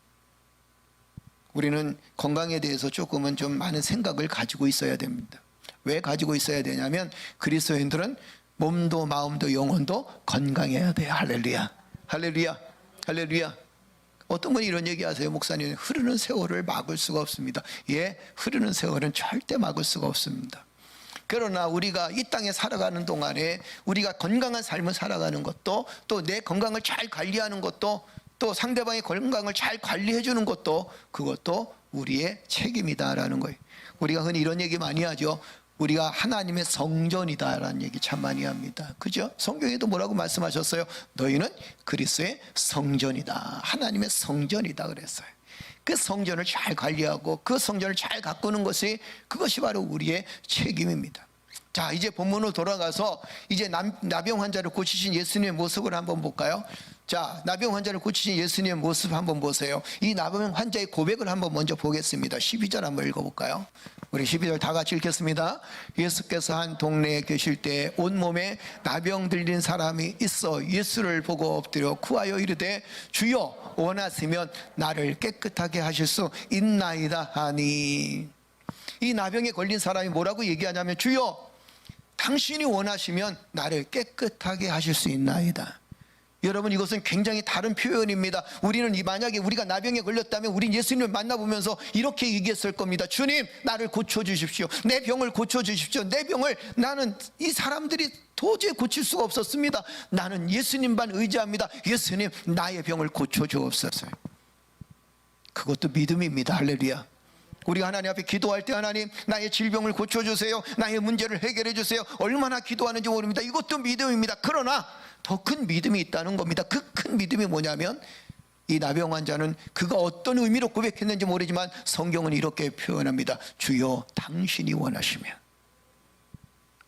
우리는 건강에 대해서 조금은 좀 많은 생각을 가지고 있어야 됩니다. 왜 가지고 있어야 되냐면 그리스도인들은 몸도 마음도 영혼도 건강해야 돼요. 할렐루야, 할렐루야, 할렐루야. 어떤 분이 이런 얘기 하세요. 목사님, 흐르는 세월을 막을 수가 없습니다. 예, 흐르는 세월은 절대 막을 수가 없습니다. 그러나 우리가 이 땅에 살아가는 동안에 우리가 건강한 삶을 살아가는 것도, 또 내 건강을 잘 관리하는 것도, 또 상대방의 건강을 잘 관리해 주는 것도, 그것도 우리의 책임이다라는 거예요. 우리가 흔히 이런 얘기 많이 하죠. 우리가 하나님의 성전이다라는 얘기 참 많이 합니다. 그죠? 성경에도 뭐라고 말씀하셨어요? 너희는 그리스도의 성전이다, 하나님의 성전이다 그랬어요. 그 성전을 잘 관리하고 그 성전을 잘 가꾸는 것이, 그것이 바로 우리의 책임입니다. 자, 이제 본문으로 돌아가서 이제 나병 환자를 고치신 예수님의 모습을 한번 볼까요? 자, 나병 환자를 고치신 예수님의 모습 한번 보세요. 이 나병 환자의 고백을 한번 먼저 보겠습니다. 12절 한번 읽어볼까요? 우리 12절 다 같이 읽겠습니다. 예수께서 한 동네에 계실 때 온몸에 나병 들린 사람이 있어 예수를 보고 엎드려 구하여 이르되 주여 원하시면 나를 깨끗하게 하실 수 있나이다 하니. 이 나병에 걸린 사람이 뭐라고 얘기하냐면, 주여 당신이 원하시면 나를 깨끗하게 하실 수 있나이다. 여러분, 이것은 굉장히 다른 표현입니다. 우리는 만약에 우리가 나병에 걸렸다면 우린 예수님을 만나보면서 이렇게 얘기했을 겁니다. 주님, 나를 고쳐주십시오. 내 병을 고쳐주십시오. 내 병을, 나는 이 사람들이 도저히 고칠 수가 없었습니다. 나는 예수님만 의지합니다. 예수님, 나의 병을 고쳐주옵소서. 그것도 믿음입니다. 할렐루야. 우리가 하나님 앞에 기도할 때, 하나님, 나의 질병을 고쳐주세요, 나의 문제를 해결해 주세요, 얼마나 기도하는지 모릅니다. 이것도 믿음입니다. 그러나 더 큰 믿음이 있다는 겁니다. 그 큰 믿음이 뭐냐면, 이 나병 환자는 그가 어떤 의미로 고백했는지 모르지만 성경은 이렇게 표현합니다. 주여, 당신이 원하시면,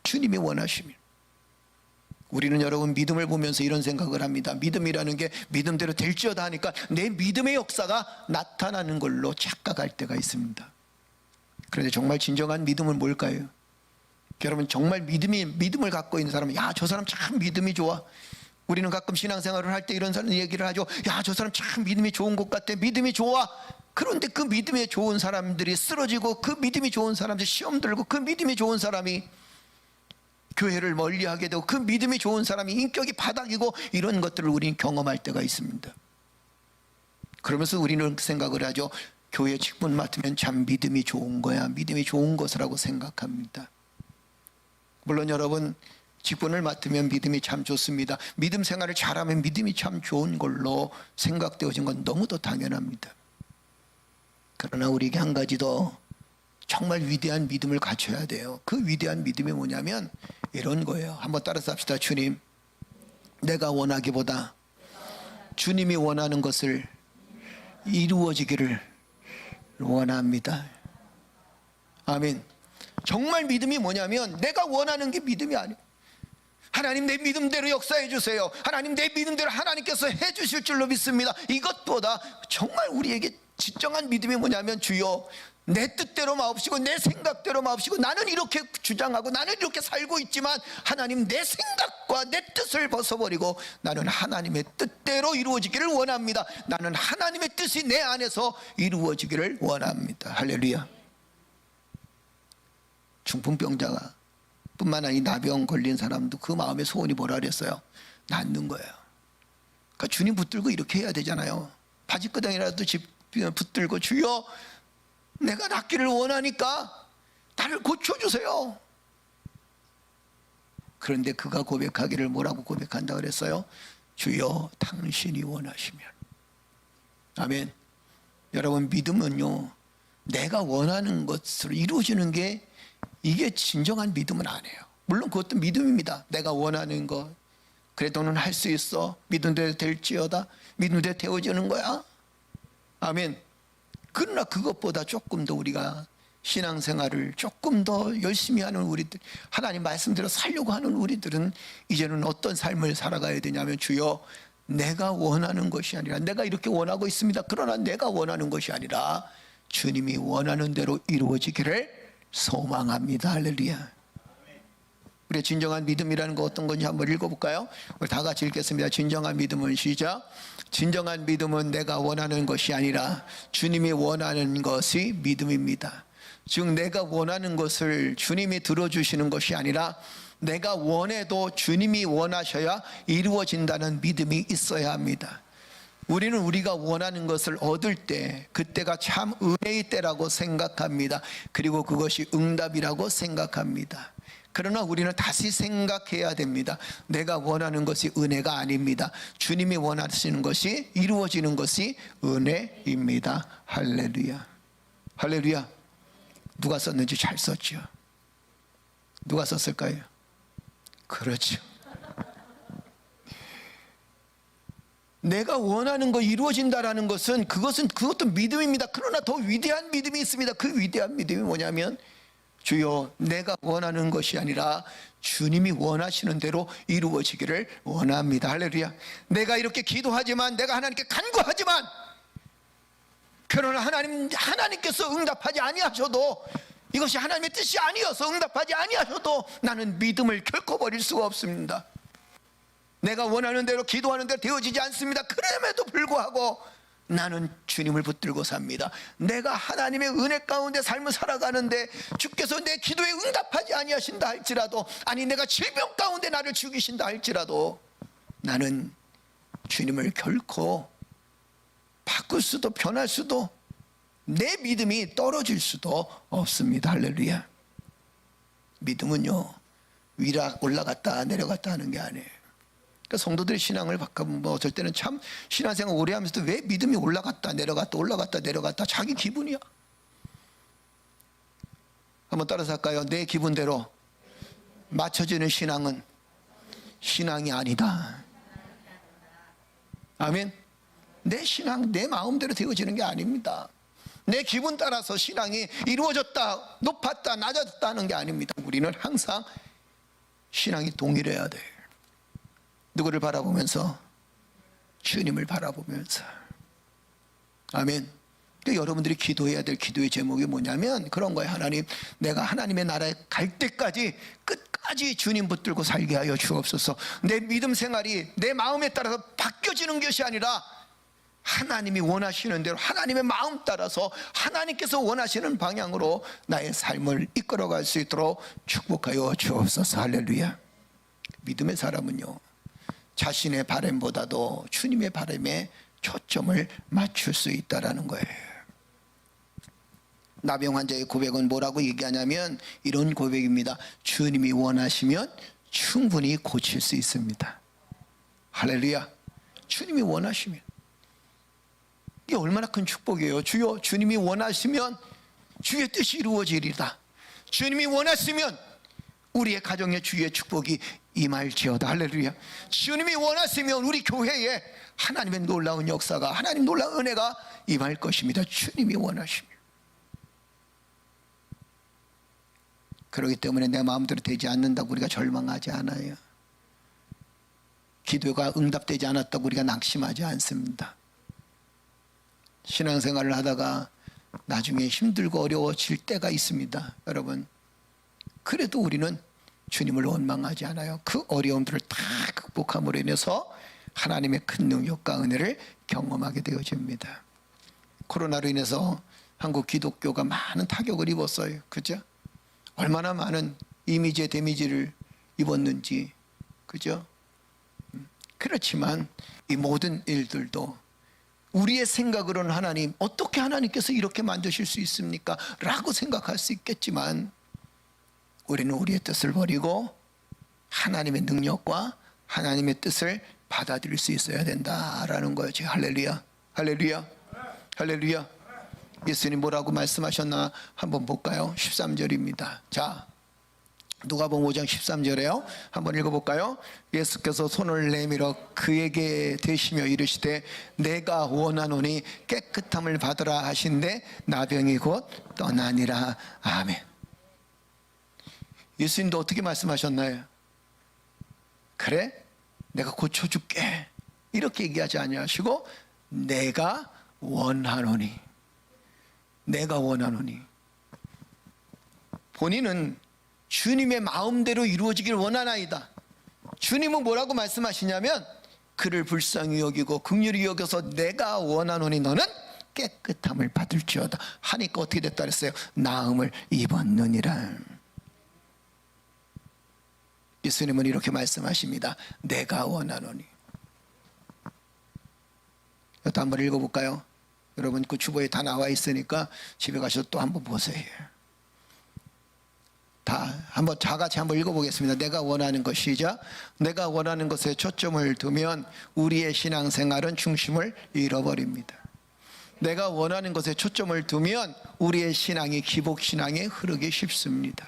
주님이 원하시면. 우리는 여러분, 믿음을 보면서 이런 생각을 합니다. 믿음이라는 게 믿음대로 될지어다 하니까 내 믿음의 역사가 나타나는 걸로 착각할 때가 있습니다. 그런데 정말 진정한 믿음은 뭘까요? 여러분, 정말 믿음을 갖고 있는 사람은, 야, 저 사람 참 믿음이 좋아. 우리는 가끔 신앙생활을 할 때 이런 사람 얘기를 하죠. 야, 저 사람 참 믿음이 좋은 것 같아. 믿음이 좋아. 그런데 그 믿음이 좋은 사람들이 쓰러지고, 그 믿음이 좋은 사람들이 시험 들고, 그 믿음이 좋은 사람이 교회를 멀리하게 되고, 그 믿음이 좋은 사람이 인격이 바닥이고, 이런 것들을 우리는 경험할 때가 있습니다. 그러면서 우리는 생각을 하죠. 교회 직분 맡으면 참 믿음이 좋은 거야, 믿음이 좋은 것이라고 생각합니다. 물론 여러분, 직분을 맡으면 믿음이 참 좋습니다. 믿음 생활을 잘하면 믿음이 참 좋은 걸로 생각되어진 건 너무도 당연합니다. 그러나 우리에게 한 가지 더 정말 위대한 믿음을 갖춰야 돼요. 그 위대한 믿음이 뭐냐면 이런 거예요. 한번 따라서 합시다. 주님, 내가 원하기보다 주님이 원하는 것을 이루어지기를 원합니다. 아멘. 정말 믿음이 뭐냐면, 내가 원하는 게 믿음이 아니에요. 하나님, 내 믿음대로 역사해 주세요. 하나님, 내 믿음대로 하나님께서 해 주실 줄로 믿습니다. 이것보다 정말 우리에게 진정한 믿음이 뭐냐면, 주여, 내 뜻대로 마옵시고 내 생각대로 마옵시고, 나는 이렇게 주장하고 나는 이렇게 살고 있지만 하나님, 내 생각과 내 뜻을 벗어버리고 나는 하나님의 뜻대로 이루어지기를 원합니다. 나는 하나님의 뜻이 내 안에서 이루어지기를 원합니다. 할렐루야. 중풍병자가 뿐만 아니라 나병 걸린 사람도 그 마음의 소원이 뭐라 그랬어요? 낫는 거예요. 그러니까 주님 붙들고 이렇게 해야 되잖아요. 바지끄덩이라도 붙들고, 주여, 내가 낫기를 원하니까 나를 고쳐주세요. 그런데 그가 고백하기를 뭐라고 고백한다 그랬어요? 주여, 당신이 원하시면. 아멘. 여러분, 믿음은요, 내가 원하는 것으로 이루어지는 게, 이게 진정한 믿음은 아니에요. 물론 그것도 믿음입니다. 내가 원하는 것, 그래, 너는 할 수 있어, 믿음대로 될지어다, 믿음대로 되어지는 거야. 아멘. 그러나 그것보다 조금 더 우리가 신앙생활을 조금 더 열심히 하는 우리들, 하나님 말씀대로 살려고 하는 우리들은 이제는 어떤 삶을 살아가야 되냐면, 주여, 내가 원하는 것이 아니라, 내가 이렇게 원하고 있습니다. 그러나 내가 원하는 것이 아니라 주님이 원하는 대로 이루어지기를 소망합니다. 할렐루야. 우리의 진정한 믿음이라는 거 어떤 건지 한번 읽어볼까요? 우리 다 같이 읽겠습니다. 진정한 믿음은, 시작. 진정한 믿음은 내가 원하는 것이 아니라 주님이 원하는 것이 믿음입니다. 즉, 내가 원하는 것을 주님이 들어주시는 것이 아니라 내가 원해도 주님이 원하셔야 이루어진다는 믿음이 있어야 합니다. 우리는 우리가 원하는 것을 얻을 때, 그때가 참 은혜의 때라고 생각합니다. 그리고 그것이 응답이라고 생각합니다. 그러나 우리는 다시 생각해야 됩니다. 내가 원하는 것이 은혜가 아닙니다. 주님이 원하시는 것이 이루어지는 것이 은혜입니다. 할렐루야. 할렐루야. 누가 썼는지 잘 썼죠? 누가 썼을까요? 그렇죠. 내가 원하는 거 이루어진다라는 것은, 그것도 믿음입니다. 그러나 더 위대한 믿음이 있습니다. 그 위대한 믿음이 뭐냐면, 주여, 내가 원하는 것이 아니라 주님이 원하시는 대로 이루어지기를 원합니다. 할렐루야. 내가 이렇게 기도하지만, 내가 하나님께 간구하지만, 그러나 하나님께서 응답하지 아니하셔도, 이것이 하나님의 뜻이 아니어서 응답하지 아니하셔도 나는 믿음을 결코 버릴 수가 없습니다. 내가 원하는 대로, 기도하는 대로 되어지지 않습니다. 그럼에도 불구하고 나는 주님을 붙들고 삽니다. 내가 하나님의 은혜 가운데 삶을 살아가는데 주께서 내 기도에 응답하지 아니하신다 할지라도, 아니 내가 질병 가운데 나를 죽이신다 할지라도, 나는 주님을 결코 바꿀 수도 변할 수도 내 믿음이 떨어질 수도 없습니다. 할렐루야. 믿음은요 위로 올라갔다 내려갔다 하는 게 아니에요. 그러니까 성도들의 신앙을 바꾸면 뭐 어쩔 때는 참 신앙생활 오래 하면서도 왜 믿음이 올라갔다 내려갔다 올라갔다 내려갔다 자기 기분이야. 한번 따라서 할까요? 내 기분대로 맞춰지는 신앙은 신앙이 아니다. 아멘. 내 신앙 내 마음대로 되어지는 게 아닙니다. 내 기분 따라서 신앙이 이루어졌다 높았다 낮았다 하는 게 아닙니다. 우리는 항상 신앙이 동일해야 돼요. 누구를 바라보면서? 주님을 바라보면서. 아멘. 그러니까 여러분들이 기도해야 될 기도의 제목이 뭐냐면 그런 거예요. 하나님, 내가 하나님의 나라에 갈 때까지 끝까지 주님 붙들고 살게 하여 주옵소서. 내 믿음 생활이 내 마음에 따라서 바뀌어지는 것이 아니라 하나님이 원하시는 대로 하나님의 마음 따라서 하나님께서 원하시는 방향으로 나의 삶을 이끌어갈 수 있도록 축복하여 주옵소서. 할렐루야. 믿음의 사람은요 자신의 바람보다도 주님의 바람에 초점을 맞출 수 있다라는 거예요. 나병 환자의 고백은 뭐라고 얘기하냐면 이런 고백입니다. 주님이 원하시면 충분히 고칠 수 있습니다. 할렐루야. 주님이 원하시면. 이게 얼마나 큰 축복이에요. 주여, 주님이 원하시면 주의 뜻이 이루어지리다. 주님이 원하시면 우리의 가정에 주의 축복이 임할지어다. 할렐루야. 주님이 원하시면 우리 교회에 하나님의 놀라운 역사가 하나님 놀라운 은혜가 임할 것입니다. 주님이 원하시면. 그렇기 때문에 내 마음대로 되지 않는다고 우리가 절망하지 않아요. 기도가 응답되지 않았다고 우리가 낙심하지 않습니다. 신앙생활을 하다가 나중에 힘들고 어려워질 때가 있습니다. 여러분, 그래도 우리는 주님을 원망하지 않아요. 그 어려움들을 다 극복함으로 인해서 하나님의 큰 능력과 은혜를 경험하게 되어집니다. 코로나로 인해서 한국 기독교가 많은 타격을 입었어요. 그죠? 얼마나 많은 이미지의 데미지를 입었는지. 그죠? 그렇지만 이 모든 일들도 우리의 생각으로는 하나님, 어떻게 하나님께서 이렇게 만드실 수 있습니까? 라고 생각할 수 있겠지만 우리는 우리의 뜻을 버리고 하나님의 능력과 하나님의 뜻을 받아들일 수 있어야 된다라는 거죠. 할렐루야. 할렐루야. 할렐루야. 예수님 뭐라고 말씀하셨나 한번 볼까요? 13절입니다. 자, 누가복음 5장 13절에요. 한번 읽어볼까요? 예수께서 손을 내밀어 그에게 대시며 이르시되 내가 원하노니 깨끗함을 받으라 하신데 나병이 곧 떠나니라. 아멘. 예수님도 어떻게 말씀하셨나요? 그래? 내가 고쳐줄게. 이렇게 얘기하지 아니하시고 내가 원하노니. 내가 원하노니. 본인은 주님의 마음대로 이루어지길 원하나이다. 주님은 뭐라고 말씀하시냐면 그를 불쌍히 여기고 긍휼히 여겨서 내가 원하노니 너는 깨끗함을 받을지어다 하니까 어떻게 됐다 그랬어요? 나음을 입었느니라. 예수님은 이렇게 말씀하십니다. 내가 원하노니. 이것도 한번 읽어볼까요? 여러분 그 주보에 다 나와 있으니까 집에 가셔서 또 한번 보세요. 다 한번 다 같이 한번 읽어보겠습니다. 내가 원하는 것. 시작. 내가 원하는 것에 초점을 두면 우리의 신앙생활은 중심을 잃어버립니다. 내가 원하는 것에 초점을 두면 우리의 신앙이 기복신앙에 흐르기 쉽습니다.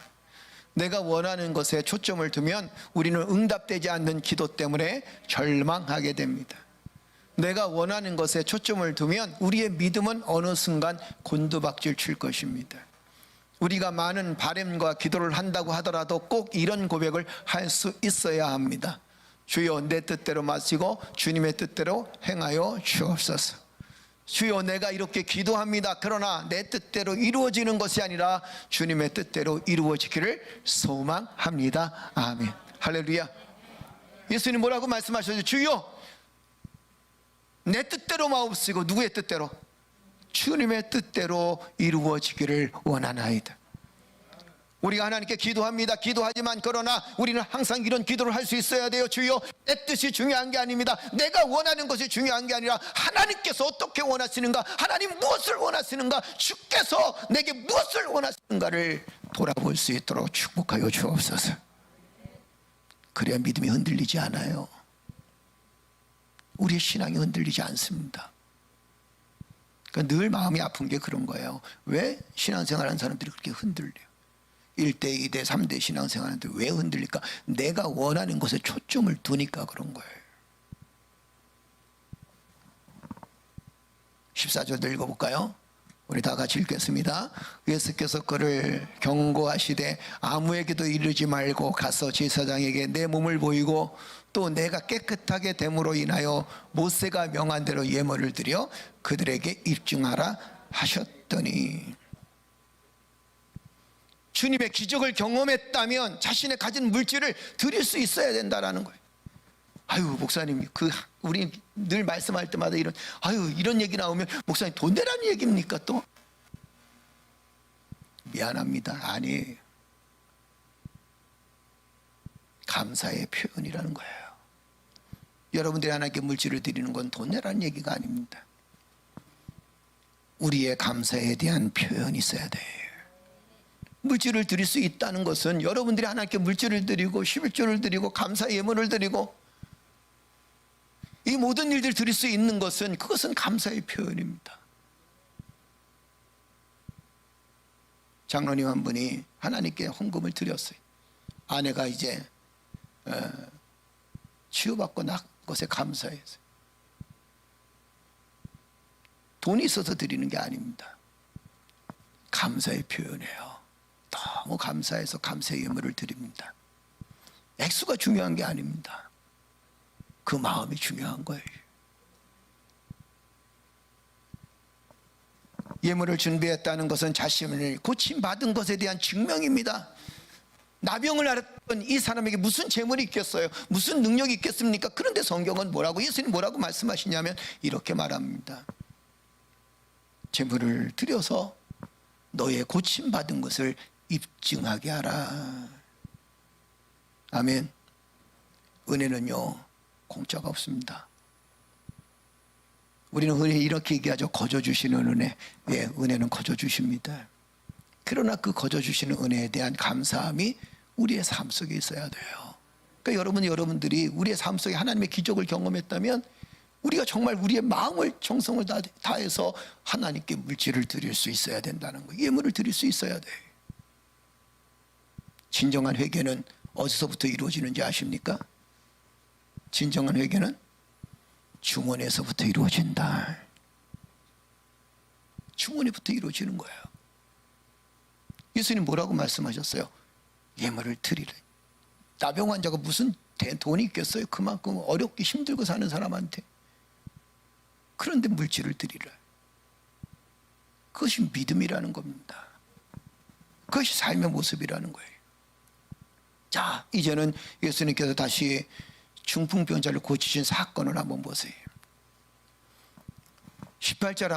내가 원하는 것에 초점을 두면 우리는 응답되지 않는 기도 때문에 절망하게 됩니다. 내가 원하는 것에 초점을 두면 우리의 믿음은 어느 순간 곤두박질 칠 것입니다. 우리가 많은 바램과 기도를 한다고 하더라도 꼭 이런 고백을 할 수 있어야 합니다. 주여 내 뜻대로 마시고 주님의 뜻대로 행하여 주옵소서. 주여 내가 이렇게 기도합니다. 그러나 내 뜻대로 이루어지는 것이 아니라 주님의 뜻대로 이루어지기를 소망합니다. 아멘. 할렐루야. 예수님 뭐라고 말씀하셨죠? 주여 내 뜻대로 마옵시고 누구의 뜻대로? 주님의 뜻대로 이루어지기를 원하나이다. 우리가 하나님께 기도합니다. 기도하지만 그러나 우리는 항상 이런 기도를 할 수 있어야 돼요. 주여, 내 뜻이 중요한 게 아닙니다. 내가 원하는 것이 중요한 게 아니라 하나님께서 어떻게 원하시는가, 하나님 무엇을 원하시는가, 주께서 내게 무엇을 원하시는가를 돌아볼 수 있도록 축복하여 주옵소서. 그래야 믿음이 흔들리지 않아요. 우리의 신앙이 흔들리지 않습니다. 그러니까 늘 마음이 아픈 게 그런 거예요. 왜 신앙생활하는 사람들이 그렇게 흔들려요? 1대, 2대, 3대 신앙생활하는데 왜 흔들릴까? 내가 원하는 것에 초점을 두니까 그런 거예요. 14절도 읽어볼까요? 우리 다 같이 읽겠습니다. 예수께서 그를 경고하시되 아무에게도 이르지 말고 가서 제사장에게 내 몸을 보이고 또 내가 깨끗하게 됨으로 인하여 모세가 명한 대로 예물을 드려 그들에게 입증하라 하셨더니, 주님의 기적을 경험했다면 자신의 가진 물질을 드릴 수 있어야 된다라는 거예요. 아유, 목사님, 우리 늘 말씀할 때마다 이런 얘기 나오면 목사님 돈 내라는 얘기입니까 또? 미안합니다. 아니에요. 감사의 표현이라는 거예요. 여러분들이 하나님께 물질을 드리는 건 돈 내라는 얘기가 아닙니다. 우리의 감사에 대한 표현이 있어야 돼요. 물질을 드릴 수 있다는 것은 여러분들이 하나님께 물질을 드리고 11조를 드리고 감사 예물을 드리고 이 모든 일들을 드릴 수 있는 것은, 그것은 감사의 표현입니다. 장로님 한 분이 하나님께 헌금을 드렸어요. 아내가 이제 치유받고 난 것에 감사해서. 돈이 있어서 드리는 게 아닙니다. 감사의 표현이에요. 너무 감사해서 감사의 예물을 드립니다. 액수가 중요한 게 아닙니다. 그 마음이 중요한 거예요. 예물을 준비했다는 것은 자신을 고침받은 것에 대한 증명입니다. 나병을 앓았던 이 사람에게 무슨 재물이 있겠어요? 무슨 능력이 있겠습니까? 그런데 성경은 뭐라고, 예수님 뭐라고 말씀하시냐면 이렇게 말합니다. 재물을 드려서 너의 고침받은 것을 입증하게 하라. 아멘. 은혜는요, 공짜가 없습니다. 우리는 은혜 이렇게 얘기하죠. 거저 주시는 은혜. 예, 은혜는 거저 주십니다. 그러나 그 거저 주시는 은혜에 대한 감사함이 우리의 삶 속에 있어야 돼요. 그러니까 여러분들이 우리의 삶 속에 하나님의 기적을 경험했다면 우리가 정말 우리의 마음을, 정성을 다해서 하나님께 물질을 드릴 수 있어야 된다는 거예요. 예물을 드릴 수 있어야 돼요. 진정한 회개는 어디서부터 이루어지는지 아십니까? 진정한 회개는 중원에서부터 이루어진다. 중원에부터 이루어지는 거예요. 예수님 뭐라고 말씀하셨어요? 예물을 드리래. 나병 환자가 무슨 돈이 있겠어요? 그만큼 어렵게 힘들고 사는 사람한테. 그런데 물질을 드리라. 그것이 믿음이라는 겁니다. 그것이 삶의 모습이라는 거예요. 자, 이제는 예수님께서 다시 중풍병자를 고치신 사건을 한번 보세요. 18절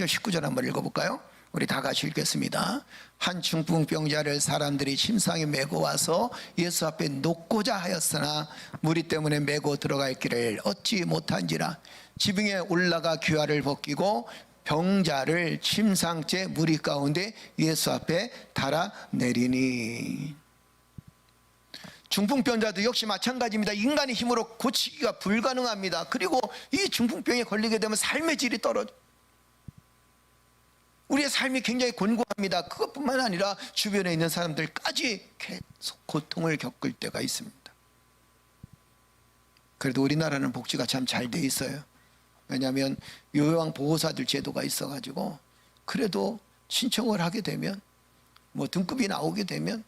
19절 한번 읽어볼까요? 우리 다 같이 읽겠습니다. 한 중풍병자를 사람들이 침상에 메고 와서 예수 앞에 놓고자 하였으나 무리 때문에 메고 들어갈 길을 얻지 못한지라 지붕에 올라가 귀화를 벗기고 병자를 침상째 무리 가운데 예수 앞에 달아내리니. 중풍병자도 역시 마찬가지입니다. 인간의 힘으로 고치기가 불가능합니다. 그리고 이 중풍병에 걸리게 되면 삶의 질이 떨어져. 우리의 삶이 굉장히 곤고합니다. 그것뿐만 아니라 주변에 있는 사람들까지 계속 고통을 겪을 때가 있습니다. 그래도 우리나라는 복지가 참 잘 돼 있어요. 왜냐하면 요양 보호사들 제도가 있어가지고 그래도 신청을 하게 되면 뭐 등급이 나오게 되면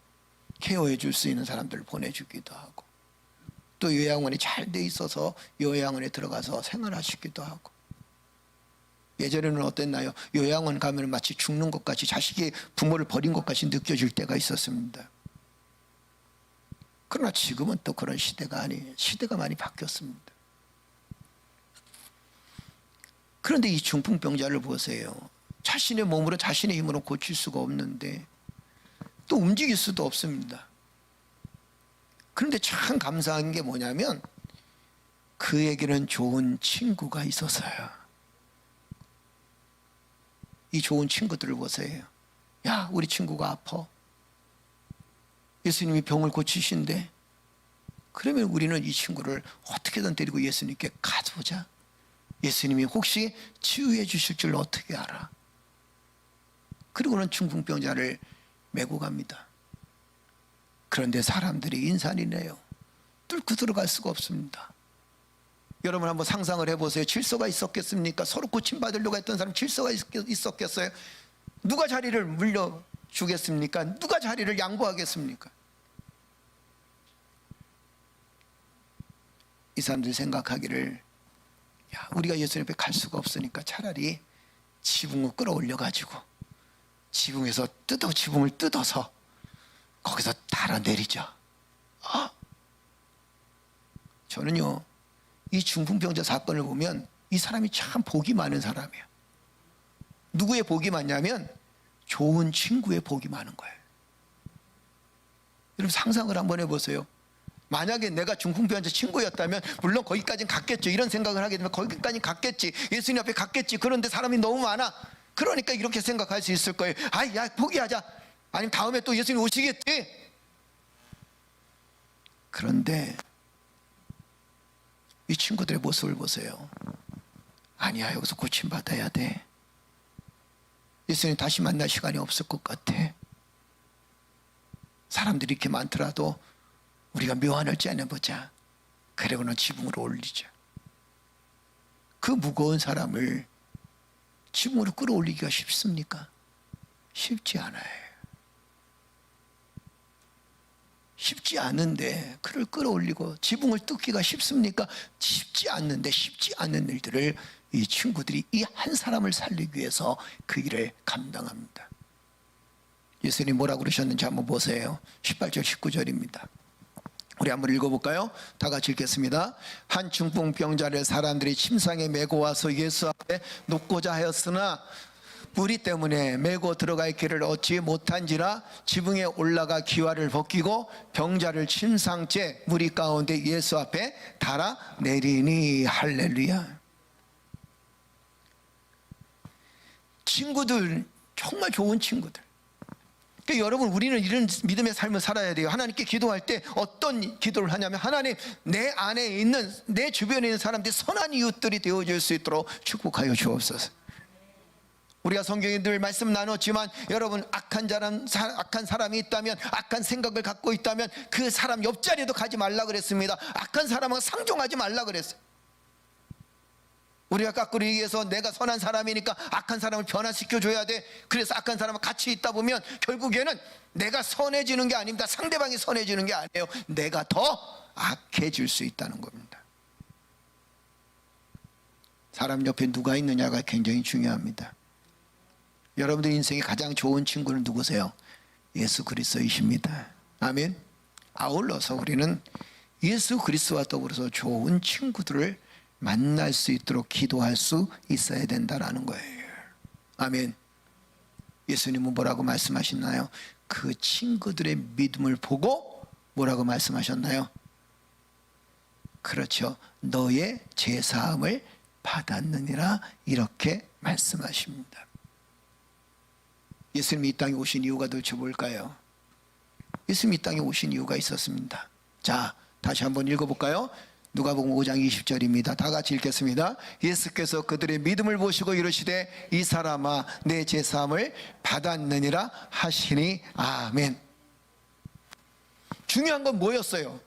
케어해 줄 수 있는 사람들을 보내주기도 하고 또 요양원이 잘 돼 있어서 요양원에 들어가서 생활하시기도 하고. 예전에는 어땠나요? 요양원 가면 마치 죽는 것 같이 자식이 부모를 버린 것 같이 느껴질 때가 있었습니다. 그러나 지금은 또 그런 시대가 아니에요. 시대가 많이 바뀌었습니다. 그런데 이 중풍병자를 보세요. 자신의 몸으로 자신의 힘으로 고칠 수가 없는데 또 움직일 수도 없습니다. 그런데 참 감사한 게 뭐냐면 그에게는 좋은 친구가 있어서요. 이 좋은 친구들을 보세요. 야, 우리 친구가 아파. 예수님이 병을 고치신대. 그러면 우리는 이 친구를 어떻게든 데리고 예수님께 가보자. 예수님이 혹시 치유해 주실 줄 어떻게 알아? 그리고는 중풍병자를 메고 갑니다. 그런데 사람들이 인산이네요. 뚫고 들어갈 수가 없습니다. 여러분 한번 상상을 해보세요. 질서가 있었겠습니까? 서로 고침받으려고 했던 사람 질서가 있었겠어요? 누가 자리를 물려주겠습니까? 누가 자리를 양보하겠습니까? 이 사람들이 생각하기를, 야, 우리가 예수님 앞에 갈 수가 없으니까 차라리 지붕을 끌어올려가지고 지붕에서 지붕을 뜯어서 거기서 달아내리자. 저는요, 이 중풍병자 사건을 보면 이 사람이 참 복이 많은 사람이에요. 누구의 복이 많냐면 좋은 친구의 복이 많은 거예요. 여러분 상상을 한번 해보세요. 만약에 내가 중풍병자 친구였다면 물론 거기까지는 갔겠죠. 이런 생각을 하게 되면 거기까지는 갔겠지. 예수님 앞에 갔겠지. 그런데 사람이 너무 많아. 그러니까 이렇게 생각할 수 있을 거예요. 야, 포기하자. 아니면 다음에 또 예수님 오시겠지. 그런데 이 친구들의 모습을 보세요. 아니야, 여기서 고침받아야 돼. 예수님 다시 만날 시간이 없을 것 같아. 사람들이 이렇게 많더라도 우리가 묘안을 째내보자. 그리고는 지붕으로 올리자. 그 무거운 사람을 지붕으로 끌어올리기가 쉽습니까? 쉽지 않아요. 쉽지 않은데 그를 끌어올리고 지붕을 뜯기가 쉽습니까? 쉽지 않는데 쉽지 않은 일들을 이 친구들이 이 한 사람을 살리기 위해서 그 일을 감당합니다. 예수님이 뭐라고 그러셨는지 한번 보세요. 18절 19절입니다. 우리 한번 읽어볼까요? 다 같이 읽겠습니다. 한 중풍병자를 사람들이 침상에 메고 와서 예수 앞에 놓고자 하였으나 무리 때문에 메고 들어갈 길을 얻지 못한지라 지붕에 올라가 기와를 벗기고 병자를 침상째 무리 가운데 예수 앞에 달아내리니. 할렐루야. 친구들, 정말 좋은 친구들. 그러니까 여러분, 우리는 이런 믿음의 삶을 살아야 돼요. 하나님께 기도할 때 어떤 기도를 하냐면, 하나님, 내 안에 있는, 내 주변에 있는 사람들이 선한 이웃들이 되어줄 수 있도록 축복하여 주옵소서. 우리가 성경에 늘 말씀 나눴지만, 여러분, 악한 사람이 있다면, 악한 생각을 갖고 있다면 그 사람 옆자리에도 가지 말라 그랬습니다. 악한 사람은 상종하지 말라 그랬어요. 우리가 거꾸로 얘기해서 내가 선한 사람이니까 악한 사람을 변화시켜줘야 돼. 그래서 악한 사람과 같이 있다 보면 결국에는 내가 선해지는 게 아닙니다. 상대방이 선해지는 게 아니에요. 내가 더 악해질 수 있다는 겁니다. 사람 옆에 누가 있느냐가 굉장히 중요합니다. 여러분들 인생에 가장 좋은 친구는 누구세요? 예수 그리스도이십니다. 아멘. 아울러서 우리는 예수 그리스도와 더불어서 좋은 친구들을 만날 수 있도록 기도할 수 있어야 된다라는 거예요. 아멘. 예수님은 뭐라고 말씀하셨나요? 그 친구들의 믿음을 보고 뭐라고 말씀하셨나요? 그렇죠. 너의 죄사함을 받았느니라, 이렇게 말씀하십니다. 예수님이 이 땅에 오신 이유가 도대체 뭘까요? 예수님이 이 땅에 오신 이유가 있었습니다. 자, 다시 한번 읽어볼까요? 누가복음 5장 20절입니다. 다 같이 읽겠습니다. 예수께서 그들의 믿음을 보시고 이르시되 이 사람아 내 죄사함을 받았느니라 하시니. 아멘. 중요한 건 뭐였어요?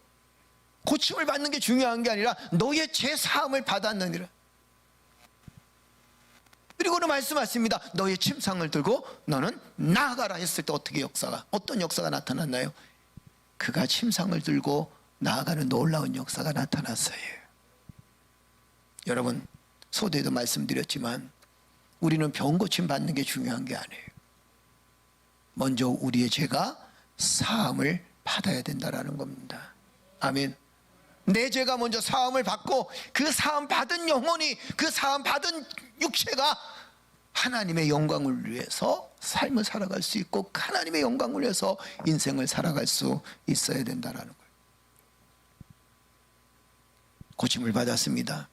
고침을 받는 게 중요한 게 아니라 너의 죄사함을 받았느니라. 그리고는 말씀하십니다. 너의 침상을 들고 너는 나아가라 했을 때 어떤 역사가 나타났나요? 그가 침상을 들고 나아가는 놀라운 역사가 나타났어요. 여러분, 소대도 말씀드렸지만 우리는 병 고침 받는 게 중요한 게 아니에요. 먼저 우리의 죄가 사함을 받아야 된다는 겁니다. 아멘. 내 죄가 먼저 사함을 받고 그 사함 받은 영혼이, 그 사함 받은 육체가 하나님의 영광을 위해서 삶을 살아갈 수 있고 하나님의 영광을 위해서 인생을 살아갈 수 있어야 된다는 거예요. 고침을 받았습니다.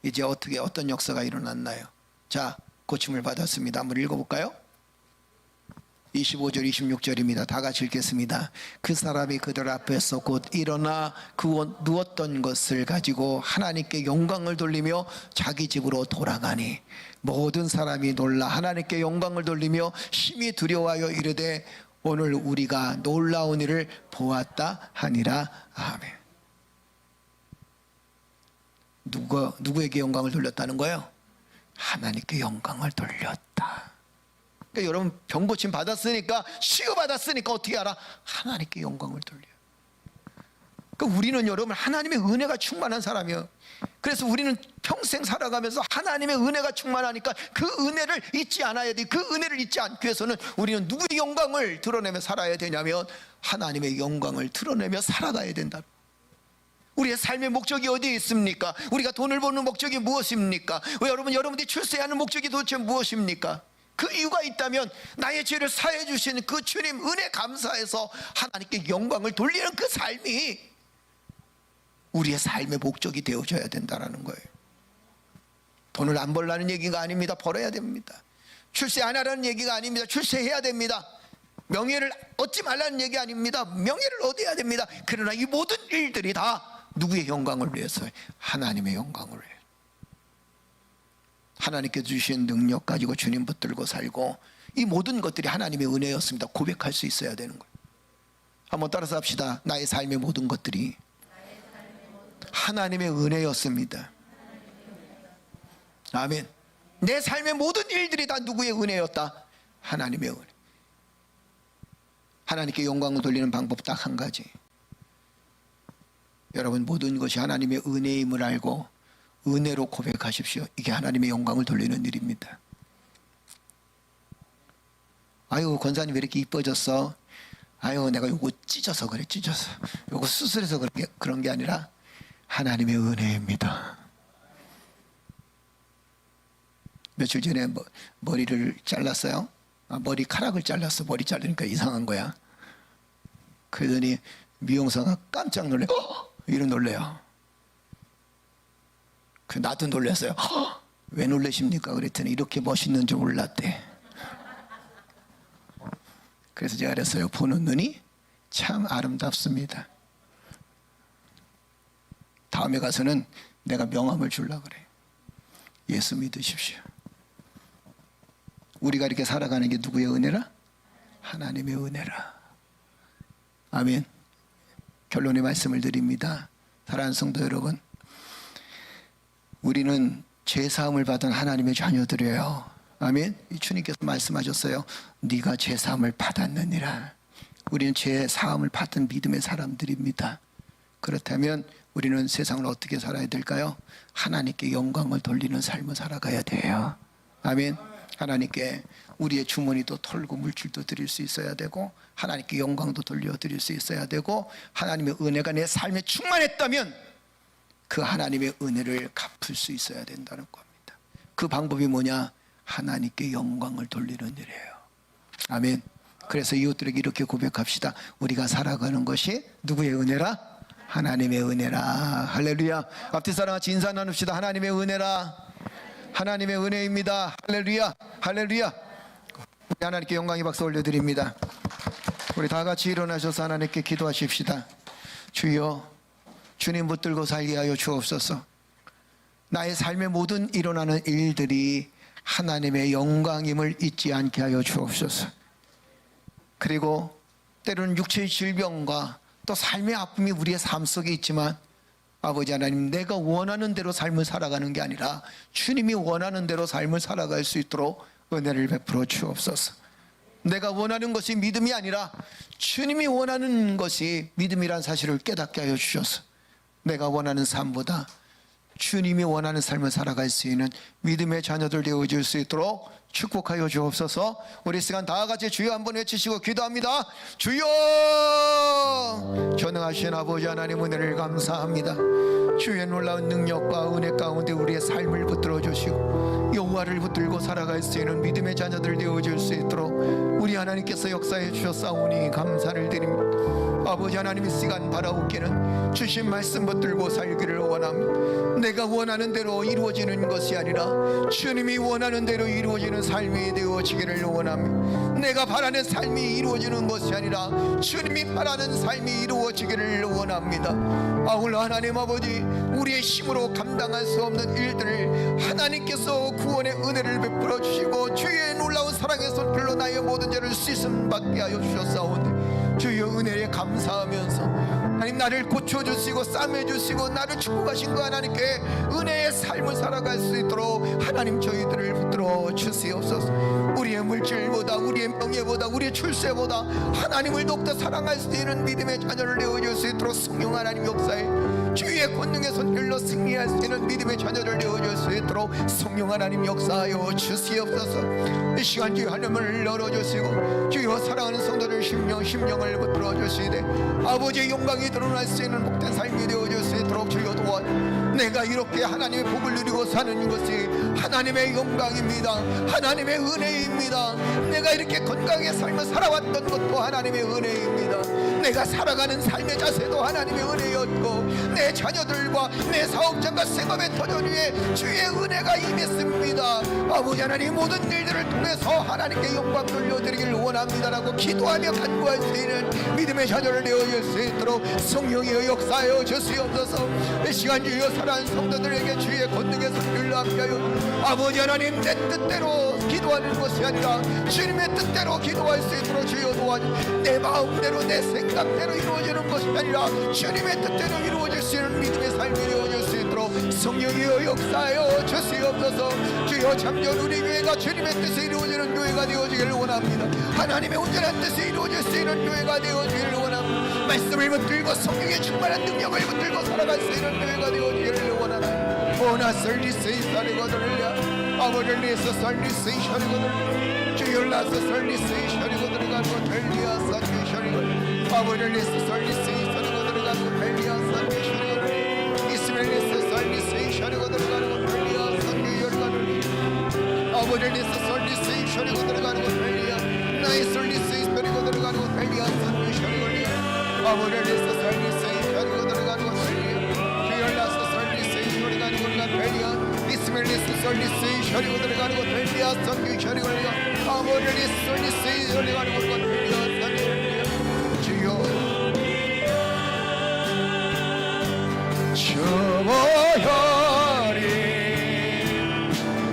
이제 어떻게 어떤 역사가 일어났나요? 자, 고침을 받았습니다. 한번 읽어볼까요? 25절 26절입니다. 다 같이 읽겠습니다. 그 사람이 그들 앞에서 곧 일어나 그 누웠던 것을 가지고 하나님께 영광을 돌리며 자기 집으로 돌아가니 모든 사람이 놀라 하나님께 영광을 돌리며 심히 두려워하여 이르되 오늘 우리가 놀라운 일을 보았다 하니라. 아멘. 누구에게 영광을 돌렸다는 거예요? 하나님께 영광을 돌렸다. 그러니까 여러분 병고침 받았으니까 치유 받았으니까 어떻게 알아? 하나님께 영광을 돌려요. 그러니까 우리는 여러분 하나님의 은혜가 충만한 사람이에요. 그래서 우리는 평생 살아가면서 하나님의 은혜가 충만하니까 그 은혜를 잊지 않아야 돼. 그 은혜를 잊지 않기 위해서는 우리는 누구의 영광을 드러내며 살아야 되냐면 하나님의 영광을 드러내며 살아가야 된다. 우리의 삶의 목적이 어디에 있습니까? 우리가 돈을 버는 목적이 무엇입니까? 여러분들이 출세하는 목적이 도대체 무엇입니까? 그 이유가 있다면 나의 죄를 사해 주신 그 주님 은혜 감사해서 하나님께 영광을 돌리는 그 삶이 우리의 삶의 목적이 되어줘야 된다는 거예요. 돈을 안 벌라는 얘기가 아닙니다. 벌어야 됩니다. 출세 안 하라는 얘기가 아닙니다. 출세해야 됩니다. 명예를 얻지 말라는 얘기 아닙니다. 명예를 얻어야 됩니다. 그러나 이 모든 일들이 다 누구의 영광을 위해서? 하나님의 영광을 위해서. 하나님께 주신 능력 가지고 주님 붙들고 살고 이 모든 것들이 하나님의 은혜였습니다. 고백할 수 있어야 되는 거예요. 한번 따라서 합시다. 나의 삶의 모든 것들이 하나님의 은혜였습니다. 아멘. 내 삶의 모든 일들이 다 누구의 은혜였다? 하나님의 은혜. 하나님께 영광을 돌리는 방법 딱 한 가지. 여러분 모든 것이 하나님의 은혜임을 알고 은혜로 고백하십시오. 이게 하나님의 영광을 돌리는 일입니다. 아유 권사님 왜 이렇게 이뻐졌어? 아유 내가 요거 찢어서 그래. 찢어서 요거 수술해서 그런 게 아니라 하나님의 은혜입니다. 며칠 전에 머리를 잘랐어요. 머리카락을 잘랐어. 머리 자르니까 이상한 거야. 그러더니 미용사가 깜짝 놀래. 이런 놀래요. 나도 놀랐어요. 왜 놀라십니까? 그랬더니 이렇게 멋있는 줄 몰랐대. 그래서 제가 그랬어요. 보는 눈이 참 아름답습니다. 다음에 가서는 내가 명함을 주려고 그래. 예수 믿으십시오. 우리가 이렇게 살아가는 게 누구의 은혜라? 하나님의 은혜라. 아멘. 결론의 말씀을 드립니다. 사랑하는 성도 여러분, 우리는 죄사함을 받은 하나님의 자녀들이에요. 아멘. 주님께서 말씀하셨어요. 네가 죄사함을 받았느니라. 우리는 죄사함을 받은 믿음의 사람들입니다. 그렇다면 우리는 세상을 어떻게 살아야 될까요? 하나님께 영광을 돌리는 삶을 살아가야 돼요. 아멘. 하나님께 우리의 주머니도 털고 물질도 드릴 수 있어야 되고 하나님께 영광도 돌려드릴 수 있어야 되고 하나님의 은혜가 내 삶에 충만했다면 그 하나님의 은혜를 갚을 수 있어야 된다는 겁니다. 그 방법이 뭐냐? 하나님께 영광을 돌리는 일이에요. 아멘. 그래서 이웃들에게 이렇게 고백합시다. 우리가 살아가는 것이 누구의 은혜라? 하나님의 은혜라. 할렐루야. 앞뒤 사람 같이 인사 나눕시다. 하나님의 은혜라. 하나님의 은혜입니다. 할렐루야. 할렐루야. 우리 하나님께 영광의 박수 올려드립니다. 우리 다 같이 일어나셔서 하나님께 기도하십시다. 주여, 주님 붙들고 살게 하여 주옵소서. 나의 삶의 모든 일어나는 일들이 하나님의 영광임을 잊지 않게 하여 주옵소서. 그리고 때로는 육체의 질병과 또 삶의 아픔이 우리의 삶 속에 있지만 아버지 하나님, 내가 원하는 대로 삶을 살아가는 게 아니라 주님이 원하는 대로 삶을 살아갈 수 있도록 은혜를 베풀어 주옵소서. 내가 원하는 것이 믿음이 아니라 주님이 원하는 것이 믿음이란 사실을 깨닫게 하여 주셔서 내가 원하는 삶보다 주님이 원하는 삶을 살아갈 수 있는 믿음의 자녀들 되어줄 수 있도록 축복하여 주옵소서. 우리 시간 다 같이 주여 한번 외치시고 기도합니다. 주여! 전능하신 아버지 하나님 은혜를 감사합니다. 주의 놀라운 능력과 은혜 가운데 우리의 삶을 붙들어 주시고 여호와를 붙들고 살아갈 수 있는 믿음의 자녀들 되어줄 수 있도록 우리 하나님께서 역사해 주셨사오니 감사를 드립니다. 아버지 하나님, 이 시간 바라옵기는 주신 말씀 붙들고 살기를 원합니다. 내가 원하는 대로 이루어지는 것이 아니라 주님이 원하는 대로 이루어지는 삶이 되어지기를 원합니다. 내가 바라는 삶이 이루어지는 것이 아니라 주님이 바라는 삶이 이루어지기를 원합니다. 오늘 하나님 아버지, 우리의 힘으로 감당할 수 없는 일들을 하나님께서 구원의 은혜를 베풀어 주시고 주의 놀라운 사랑의 손길로 나의 모든 죄를 씻음 받게 하여 주셨사오니 주의 은혜에 감사하면서 하나님, 나를 고쳐주시고 싸매주시고 나를 축복하신 그 하나님께 은혜의 삶을 살아갈 수 있도록 하나님, 저희들을 붙들어 주시옵소서. 우리의 물질보다, 우리의 명예보다, 우리의 출세보다 하나님을 더욱더 사랑할 수 있는 믿음의 자녀를 내어줄 수 있도록 성령 하나님 역사에 주의 권능의 손길로 승리할 수 있는 믿음의 자녀를 내어줄 수 있도록 성령 하나님 역사하여 주시옵소서. 이 시간 주의 하늘을 열어주시고 주여 사랑하는 성도들 심령을 붙들어 주시되 아버지의 영광이 드러날 수 있는 복된 삶이 되어줄 수 있도록 주여 도와. 내가 이렇게 하나님의 복을 누리고 사는 것이 하나님의 영광입니다. 하나님의 은혜입니다. 내가 이렇게 건강하게 삶을 살아왔던 것도 하나님의 은혜입니다. 내가 살아가는 삶의 자세도 하나님의 은혜였고 내 자녀들과 내 사업장과 생업의 터전 위에 주의 은혜가 임했습니다. 아버지 하나님, 모든 일들을 통해서 하나님께 영광 돌려드리기를 원합니다라고 기도하며 간구할 수 있는 믿음의 자녀를 내어줄 수 있도록 성령의 역사하여 주시옵소서. 이 시간 주여 사랑하는 성도들에게 주의 권능의 손길로 함께하여 아버지 하나님, 내 뜻대로 기도하는 것이 아니라 주님의 뜻대로 기도할 수 있도록 주여 도와주시고 내 마음대로 내 생각대로 이루어지는 것이 아니라 주님의 뜻대로 이루어질 수 있는 믿음의 삶이 되어질 수 있도록 성령이여 역사하여 주시옵소서. 주여 참전 우리 교회가 주님의 뜻이 이루어지는 교회가 되어지기를 원합니다. 하나님의 온전한 뜻이 이루어질 수 있는 교회가 되어지기를 원합니다. 말씀을 붙들고 성령의 충만한 능력을 붙들고 살아갈 수 있는 교회가 되어지기를 원하나니 오나 설리세이 사리거들려 아버지를 위해서 설리세이 셔리거들려 주여 나서 설리세이 셔리고 들어가고 델리아 산기 셔리고 아버지를 위해서 설리세이 셔리고 들어가고 델리아 산기 셔리고 이스라엘 위해서 설리세이 셔리고 들어가고 델리아 산기 셔리고 아버지를 위해서 설리세이 셔리고 들어가고 델리아 나의 설리세이 셔리고 들어가고 델리아 산기 셔리고 아버지를 위해서 설리세이 셔리고 들어가고 델리아 주여 나서 설리세이 셔리고 들어가고 델리아 이스라엘 위해서 설리세이 셔리고 들어가고 델리아 산기 셔리고 아버지를 위해서 설리세이 셔리고 들어가고 델리아 산기 셔리고 주여 주보혈이